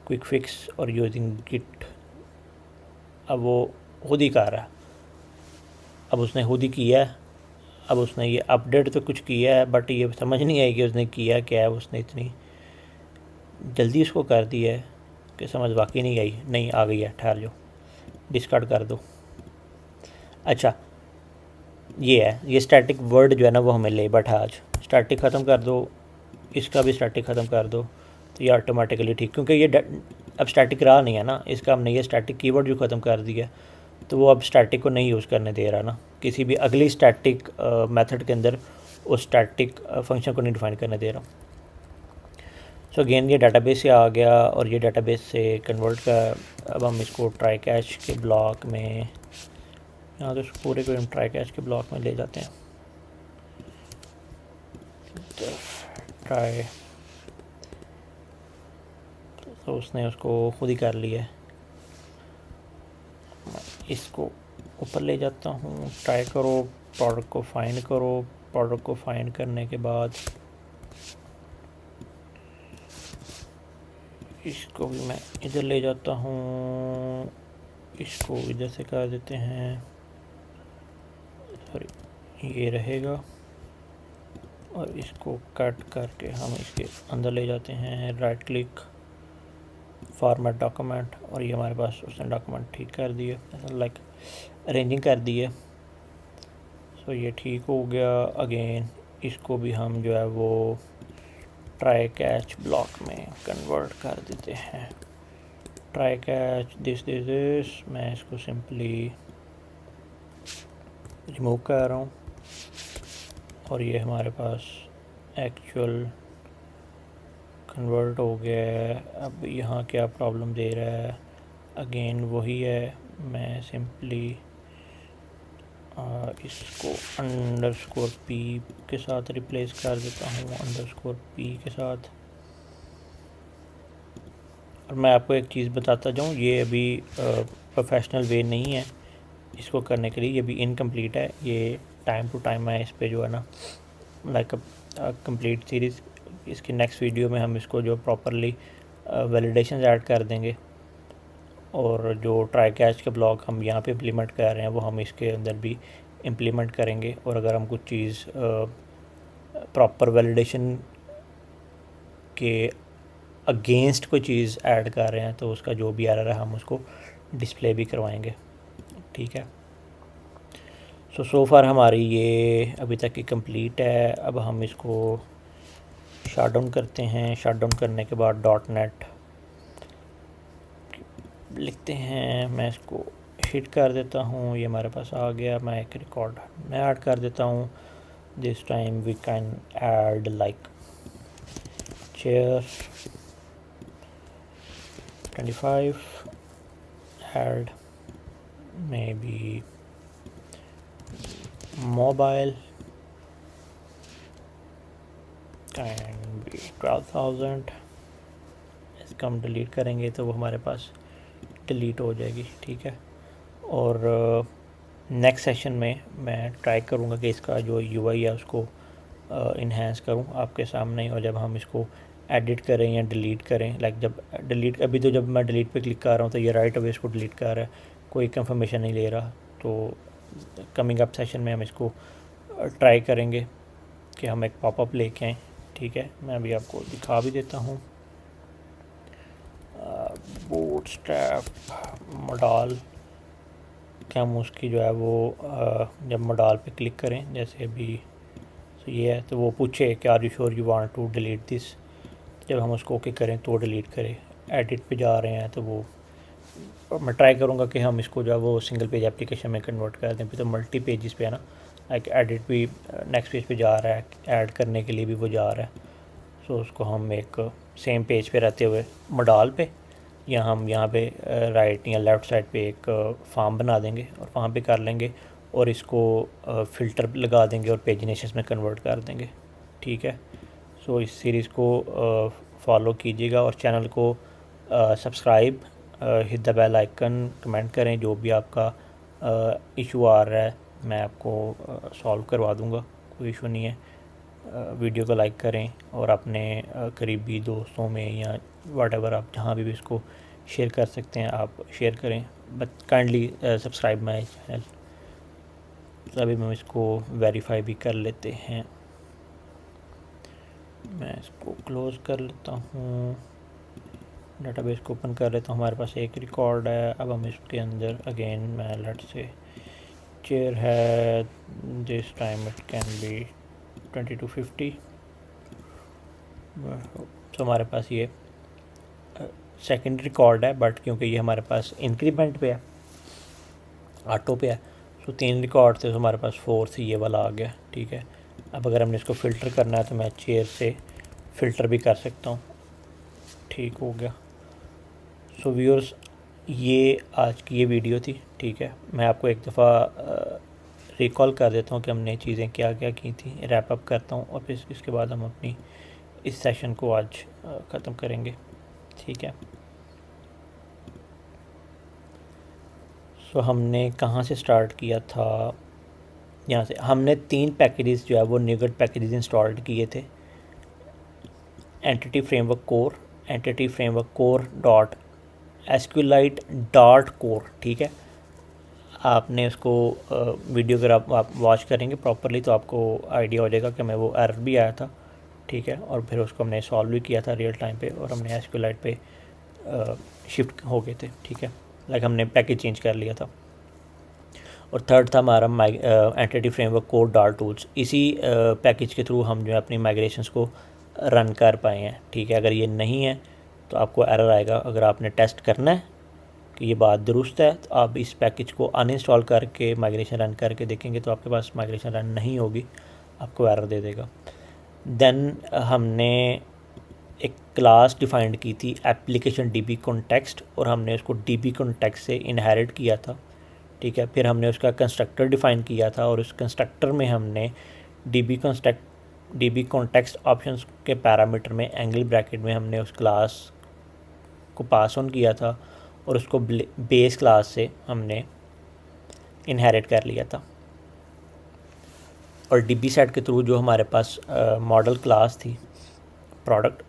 Speaker 1: क्विक फिक्स और यूजिंग गिट। अब वो खुद ही कर रहा है, अब उसने खुद ही किया है। अब उसने ये अपडेट तो कुछ किया है, बट ये समझ नहीं आई कि उसने किया क्या है। उसने इतनी जल्दी उसको कर दिया है कि समझ वाकई नहीं आई, नहीं आ गई है, ठहर जाओ, डिस्कार्ड कर दो। अच्छा ये है, ये स्टैटिक वर्ड जो है ना वो हमें ले बैठा आज। स्टैटिक ख़त्म कर दो, इसका भी स्टैटिक ख़त्म कर दो, तो ये ऑटोमेटिकली ठीक, क्योंकि ये अब स्टैटिक रहा नहीं है ना, इसका हमने ये स्टैटिक कीवर्ड जो ख़त्म कर दिया, तो वो अब स्टैटिक को नहीं यूज़ करने दे रहा ना, किसी भी अगली स्टैटिक मेथड के अंदर उस स्टैटिक फंक्शन को नहीं डिफाइन करने दे रहा। सो अगेन ये डाटाबेस से आ गया, और ये डाटाबेस से कन्वर्ट का, अब हम इसको ट्राई कैच के ब्लॉक में, यहाँ तो पूरे को हम ट्राई कैच के ब्लॉक में ले जाते हैं। ट्राई, तो उसने उसको खुद ही कर लिया है। मैं इसको ऊपर ले जाता हूँ, ट्राई करो, प्रोडक्ट को फाइंड करो, प्रोडक्ट को फाइंड करने के बाद इसको भी मैं इधर ले जाता हूँ, इसको इधर से कर देते हैं, सॉरी ये रहेगा, और इसको कट करके हम इसके अंदर ले जाते हैं, राइट क्लिक, फॉर्मेट डॉक्यूमेंट, और ये हमारे पास उसने डॉक्यूमेंट ठीक कर दिए, लाइक अरेंजिंग कर दी है। सो ये ठीक हो गया। अगेन इसको भी हम जो है वो ट्राई कैच ब्लॉक में कन्वर्ट कर देते हैं। ट्राई कैच दिस मैं इसको सिंपली रिमूव कर रहा हूँ, और ये हमारे पास एक्चुअल कन्वर्ट हो गया है। अब यहाँ क्या प्रॉब्लम दे रहा है, अगेन वही है, मैं सिंपली इसको अंडरस्कोर पी के साथ रिप्लेस कर देता हूँ, अंडरस्कोर पी के साथ। और मैं आपको एक चीज़ बताता जाऊँ, ये अभी प्रोफेशनल वे नहीं है इसको करने के लिए, ये भी इनकम्प्लीट है, ये टाइम टू टाइम मैं इस पे जो है ना लाइक कंप्लीट सीरीज़, इसकी नेक्स्ट वीडियो में हम इसको जो प्रॉपरली वैलिडेशन ऐड कर देंगे, और जो ट्राई कैच के ब्लॉक हम यहाँ पे इम्प्लीमेंट कर रहे हैं वो हम इसके अंदर भी इम्प्लीमेंट करेंगे। और अगर हम कुछ चीज़ प्रॉपर वैलिडेशन के अगेंस्ट कोई चीज़ ऐड कर रहे हैं तो उसका जो भी एरर है हम उसको डिस्प्ले भी करवाएंगे, ठीक है। सो फार हमारी ये अभी तक की कंप्लीट है। अब हम इसको शट डाउन करते हैं। शट डाउन करने के बाद .NET लिखते हैं, मैं इसको हिट कर देता हूँ, ये हमारे पास आ गया। मैं एक रिकॉर्ड मैं ऐड कर देता हूँ, this time we can add like chair 25, add maybe mobile can be 12,000। इसका हम डिलीट करेंगे तो वो हमारे पास डिलीट हो जाएगी, ठीक है। और नेक्स्ट सेशन में मैं ट्राई करूँगा कि इसका जो UI है उसको इन्हेंस करूँ आपके सामने, और जब हम इसको एडिट करें या डिलीट करें, लाइक जब डिलीट, अभी तो जब मैं डिलीट पे क्लिक कर रहा हूँ तो ये राइट अवे इसको डिलीट कर रहा है, कोई कंफर्मेशन नहीं ले रहा। तो कमिंग अप सेशन में हम इसको ट्राई करेंगे कि हम एक पॉपअप लेके आएँ, ठीक है। मैं अभी आपको दिखा भी देता हूँ, बूटस्ट्रैप मॉडल कि हम उसकी जो है वो जब मॉडल पे क्लिक करें, जैसे अभी तो ये है, तो वो पूछे कि are you sure you want to delete this, जब हम उसको ओके करें तो डिलीट करें। एडिट पे जा रहे हैं तो वो मैं ट्राई करूँगा कि हम इसको जो है वो सिंगल पेज एप्लीकेशन में कन्वर्ट कर दें। तो मल्टी पेजेस पे है ना, लाइक एडिट भी नेक्स्ट पेज पे जा रहा है, ऐड करने के लिए भी वो जा रहा है। सो उसको हम एक सेम पेज पे रहते हुए मॉडल पे, या हम यहाँ पे राइट या लेफ़्ट साइड पे एक फॉर्म बना देंगे और वहाँ पे कर लेंगे, और इसको फ़िल्टर लगा देंगे और पेजिनेशंस में कन्वर्ट कर देंगे, ठीक है। सो इस सीरीज़ को फॉलो कीजिएगा, और चैनल को subscribe, hit the bell icon, comment करें जो भी आपका इशू आ रहा है, मैं आपको सॉल्व करवा दूँगा, कोई इशू नहीं है। वीडियो को लाइक करें, और अपने करीबी दोस्तों में या व्हाटएवर आप जहाँ भी इसको शेयर कर सकते हैं आप शेयर करें, but kindly subscribe my channel. तो अभी हम इसको वेरीफाई भी कर लेते हैं, मैं इसको क्लोज़ कर लेता हूँ। डेटाबेस को ओपन कर रहे तो हमारे पास एक रिकॉर्ड है। अब हम इसके अंदर अगेन मैं लेट से चेयर है, this time it can be 20 to 50। तो हमारे पास ये सेकंड रिकॉर्ड है, बट क्योंकि ये हमारे पास इंक्रीमेंट पे है, ऑटो पे है, तो 3 रिकॉर्ड थे तो हमारे पास 4th ये वाला आ गया। ठीक है, अब अगर हमने इसको फ़िल्टर करना है तो मैं चेयर से फ़िल्टर भी कर सकता हूँ। ठीक हो गया। सो व्यूअर्स, ये आज की ये वीडियो थी। ठीक है, मैं आपको एक दफ़ा रिकॉल कर देता हूँ कि हमने चीज़ें क्या क्या की थी, रैप अप करता हूँ और फिर इसके बाद हम अपनी इस सेशन को आज ख़त्म करेंगे। ठीक है, सो हमने कहाँ से स्टार्ट किया था, यहाँ से हमने 3 पैकेजेस जो है वो न्यूगेट पैकेजेस इंस्टॉल्ड किए थे। Entity framework core, entity framework core dot SQLite dot core. ठीक है, आपने उसको वीडियो अगर आप वॉच करेंगे प्रॉपरली तो आपको आइडिया हो जाएगा कि हमें वो एरर भी आया था। ठीक है, और फिर उसको हमने सॉल्व भी किया था रियल टाइम पे और हमने एसक्यूलाइट पे शिफ्ट हो गए थे। ठीक है, लाइक हमने पैकेज चेंज कर लिया था। और थर्ड था हमारा entity framework code dot tools. इसी पैकेज के थ्रू हम जो है अपनी माइग्रेशंस को रन कर पाए हैं। ठीक है, अगर ये नहीं है तो आपको एरर आएगा। अगर आपने टेस्ट करना है कि ये बात दुरुस्त है तो आप इस पैकेज को अनइंस्टॉल करके माइग्रेशन रन करके देखेंगे तो आपके पास माइग्रेशन रन नहीं होगी, आपको एरर दे देगा। देन हमने एक क्लास डिफाइंड की थी एप्लीकेशन डीबी कॉन्टेक्स्ट, और हमने उसको डीबी कॉन्टेक्स्ट से इनहेरिट किया था। ठीक है, फिर हमने उसका कंस्ट्रक्टर डिफ़ाइन किया था और उस कंस्ट्रक्टर में हमने डीबी कॉन्टेक्स्ट ऑप्शंस के पैरामीटर में एंगल ब्रैकेट में हमने उस क्लास को पास ऑन किया था और उसको बेस क्लास से हमने इनहेरिट कर लिया था। और डीबी सेट के थ्रू जो हमारे पास मॉडल क्लास थी प्रोडक्ट,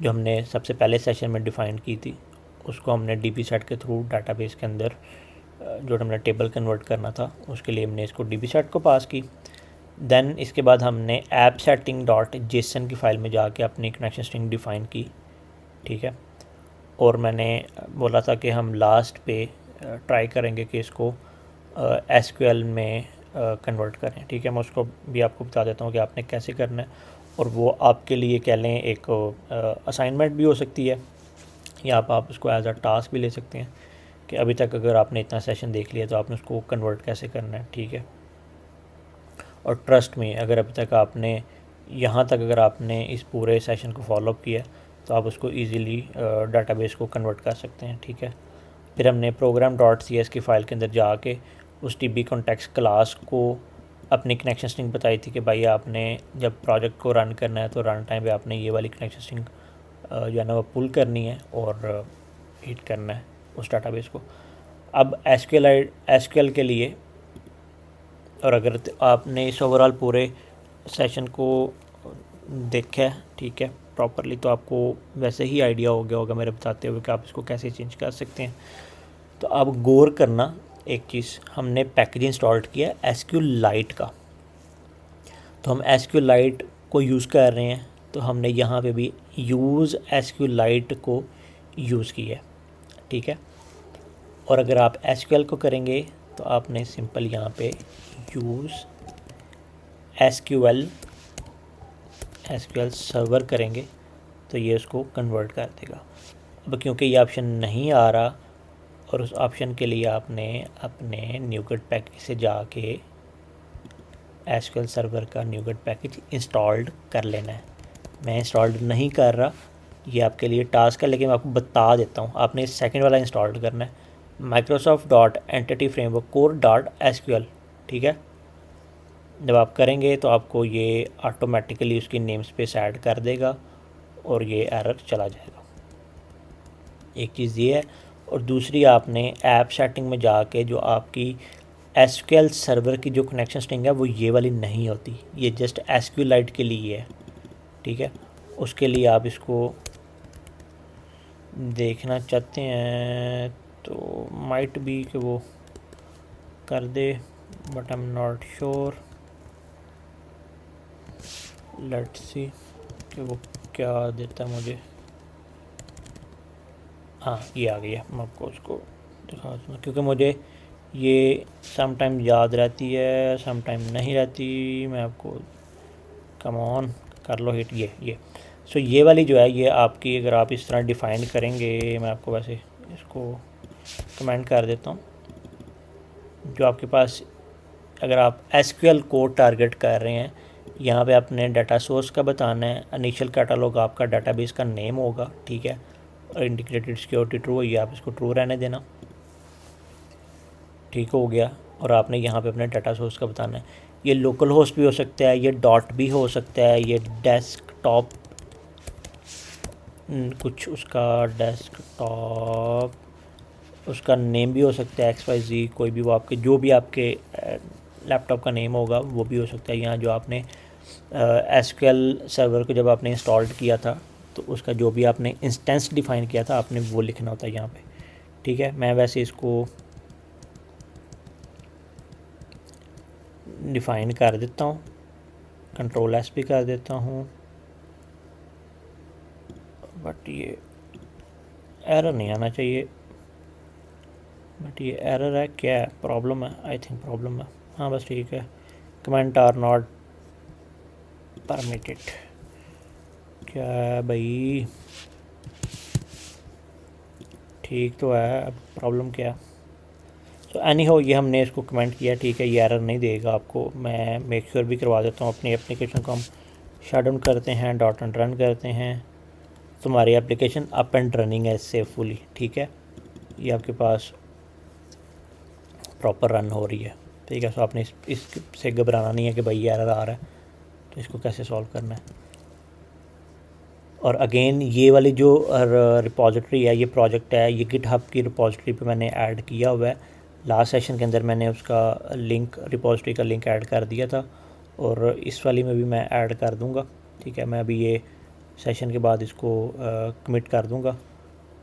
Speaker 1: जो हमने सबसे पहले सेशन में डिफ़ाइन की थी, उसको हमने डीबी सेट के थ्रू डाटाबेस के अंदर जो हमने टेबल कन्वर्ट करना था उसके लिए हमने इसको डीबी सेट को पास की। देन इसके बाद हमने ऐप सेटिंग डॉट जेसन की फ़ाइल में जाके अपनी कनेक्शन स्ट्रिंग डिफ़ाइन की। ठीक है, और मैंने बोला था कि हम लास्ट पे ट्राई करेंगे कि इसको एसक्यूएल में कन्वर्ट करें। ठीक है, मैं उसको भी आपको बता देता हूँ कि आपने कैसे करना है, और वो आपके लिए कह लें एक असाइनमेंट भी हो सकती है या आप उसको एज अ टास्क भी ले सकते हैं कि अभी तक अगर आपने इतना सेशन देख लिया तो आपने उसको कन्वर्ट कैसे करना है। ठीक है, और ट्रस्ट में अगर अभी तक आपने यहाँ तक अगर आपने इस पूरे सेशन को फॉलोअप किया तो आप उसको इजीली डाटाबेस को कन्वर्ट कर सकते हैं। ठीक है, फिर हमने प्रोग्राम डॉट सी एस की फ़ाइल के अंदर जाके उस टीबी कॉन्टेक्स्ट क्लास को अपनी कनेक्शन स्ट्रिंग बताई थी कि भाई आपने जब प्रोजेक्ट को रन करना है तो रन टाइम पे आपने ये वाली कनेक्शन स्ट्रिंग जो है ना वो पुल करनी है और हिट करना है उस डाटाबेस को। अब एसक्यूएल के लिए, और अगर आपने इस ओवरऑल पूरे सेशन को देखा है ठीक है प्रॉपरली, तो आपको वैसे ही आइडिया हो गया होगा मेरे बताते हुए कि आप इसको कैसे चेंज कर सकते हैं। तो अब गौर करना एक चीज़, हमने पैकेज इंस्टॉल किया एसक्यूलाइट का, तो हम एसक्यूलाइट को यूज़ कर रहे हैं, तो हमने यहाँ पे भी यूज़ एसक्यूलाइट को यूज़ किया है। ठीक है, और अगर आप एसक्यूएल को करेंगे तो आपने सिंपल यहाँ पे यूज़ एसक्यूएल सर्वर करेंगे तो ये उसको कन्वर्ट कर देगा। अब क्योंकि ये ऑप्शन नहीं आ रहा और उस ऑप्शन के लिए आपने अपने न्यूगेट पैकेज से जाके एसक्यूएल सर्वर का न्यूगेट पैकेज इंस्टॉल्ड कर लेना है। मैं इंस्टॉल्ड नहीं कर रहा, ये आपके लिए टास्क है, लेकिन मैं आपको बता देता हूँ। आपने सेकंड वाला इंस्टॉल करना है, Microsoft dot entity framework core dot SQL. ठीक है, जब आप करेंगे तो आपको ये ऑटोमेटिकली उसकी नेम स्पेस ऐड कर देगा और ये एरर चला जाएगा। एक चीज़ ये है, और दूसरी आपने ऐप सेटिंग में जाके जो आपकी एसक्यूएल सर्वर की जो कनेक्शन स्ट्रिंग है वो ये वाली नहीं होती, ये जस्ट एसक्यूलाइट के लिए है। ठीक है, उसके लिए आप इसको देखना चाहते हैं तो माइट बी कि वो कर दे, but I am not sure. Let's see कि वो क्या देता है मुझे। हाँ ये आ गया, मैं आपको उसको दिखा दूँ क्योंकि मुझे ये सम टाइम याद रहती है, सम टाइम नहीं रहती। मैं आपको कम ऑन कर लो हिट, ये सो ये वाली जो है ये आपकी, अगर आप इस तरह डिफ़ाइन करेंगे, मैं आपको वैसे इसको कमेंट कर देता हूँ। जो आपके पास अगर आप एसक्यूएल कोड टारगेट कर रहे हैं, यहाँ पे आपने डाटा सोर्स का बताना है, इनिशियल कैटलॉग आपका डाटाबेस का नेम होगा, ठीक है, और इंटीग्रेटेड सिक्योरिटी ट्रू है, ये आप इसको ट्रू रहने देना, ठीक हो गया। और आपने यहाँ पे अपने डाटा सोर्स का बताना है। ये लोकल होस्ट भी हो सकता है, ये डॉट भी हो सकता है, ये डेस्कटॉप कुछ उसका डेस्कटॉप उसका नेम भी हो सकता है, XYZ, कोई भी वो आपके जो भी आपके लैपटॉप का नेम होगा वो भी हो सकता है। यहाँ जो आपने एसक्यूएल सर्वर को जब आपने इंस्टॉल किया था तो उसका जो भी आपने इंस्टेंस डिफ़ाइन किया था आपने वो लिखना होता है यहाँ पे, ठीक है। मैं वैसे इसको डिफ़ाइन कर देता हूँ, Ctrl+S भी कर देता हूँ, बट ये एरर नहीं आना चाहिए, बट ये एरर है, क्या है प्रॉब्लम है? आई थिंक प्रॉब्लम है, हाँ बस ठीक है। कमेंट आर नॉट परमिटेड, क्या है भाई? ठीक तो है, अब प्रॉब्लम क्या है? तो एनी हो, ये हमने इसको कमेंट किया, ठीक है, ये एरर नहीं देगा आपको। मैं मेक श्योर भी करवा देता हूँ अपनी एप्लीकेशन को हम शट डाउन करते हैं, डॉट एंड रन करते हैं, तुम्हारी एप्लीकेशन अप एंड रनिंग है सेफुली, ठीक है, ये आपके पास प्रॉपर रन हो रही है, ठीक है। सो आपने इससे घबराना नहीं है कि भाई ये एरर आ रहा है, तो इसको कैसे सॉल्व करना है। और अगेन ये वाली जो रिपॉजिटरी है, ये प्रोजेक्ट है, ये गिटहब की रिपॉजिटरी पे मैंने ऐड किया हुआ है। लास्ट सेशन के अंदर मैंने उसका लिंक, रिपॉजिटरी का लिंक ऐड कर दिया था, और इस वाली में भी मैं ऐड कर दूंगा, ठीक है। मैं अभी ये सेशन के बाद इसको कमिट कर दूंगा।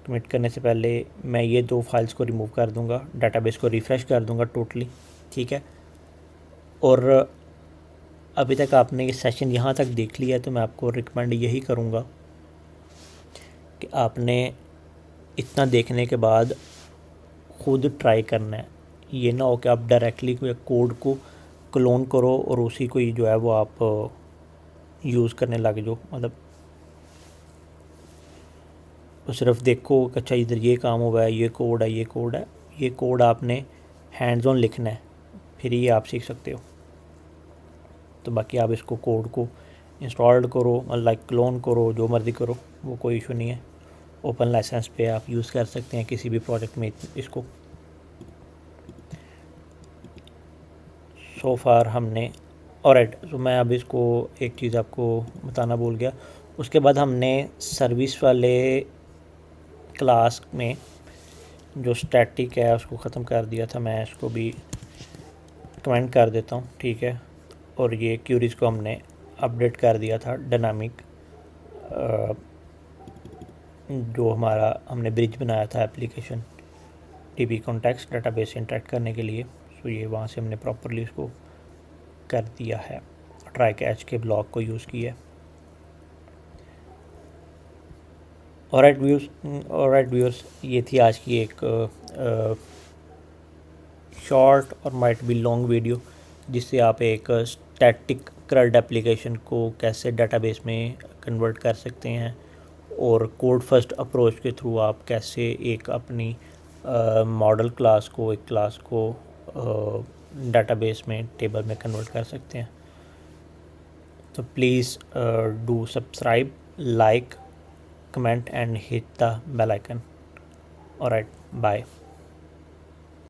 Speaker 1: कमिट करने से पहले मैं ये 2 फाइल्स को रिमूव कर दूंगा, डाटाबेस को रिफ़्रेश कर दूंगा टोटली, ठीक है। और अभी तक आपने ये सेशन यहाँ तक देख लिया है तो मैं आपको रिकमेंड यही करूँगा कि आपने इतना देखने के बाद ख़ुद ट्राई करना है। ये ना हो कि आप डायरेक्टली कोई कोड को क्लोन करो और उसी को ही जो है वो आप यूज़ करने लग जाओ। मतलब तो सिर्फ देखो कि अच्छा इधर ये काम हुआ है, ये कोड है, ये कोड है, ये कोड आपने हैंड्स ऑन लिखना है, फिर ये आप सीख सकते हो। तो बाकी आप इसको कोड को इंस्टॉल करो, लाइक क्लोन करो, जो मर्ज़ी करो, वो कोई इशू नहीं है। ओपन लाइसेंस पे आप यूज़ कर सकते हैं किसी भी प्रोजेक्ट में इसको। सो फार हमने ऑलराइट, तो मैं अब इसको एक चीज़ आपको बताना भूल गया। उसके बाद हमने सर्विस वाले क्लास में जो स्टैटिक है उसको ख़त्म कर दिया था। मैं इसको भी कमेंट कर देता हूँ, ठीक है। और ये क्यूरीज़ को हमने अपडेट कर दिया था डायनामिक, जो हमारा हमने ब्रिज बनाया था एप्लीकेशन DB कॉन्टेक्स्ट डाटाबेस से इंटरेक्ट करने के लिए। सो ये वहाँ से हमने प्रॉपरली इसको कर दिया है, ट्राई कैच के ब्लॉक को यूज़ किया। ऑलराइट व्यूअर्स, ये थी आज की एक शॉर्ट और माइट बी लॉन्ग वीडियो, जिससे आप एक स्टैटिक CRUD एप्लीकेशन को कैसे डाटाबेस में कन्वर्ट कर सकते हैं, और कोड फर्स्ट अप्रोच के थ्रू आप कैसे एक अपनी मॉडल क्लास को, एक क्लास को डाटाबेस में, टेबल में कन्वर्ट कर सकते हैं। तो please do subscribe, like, comment and hit the bell icon. Alright, bye.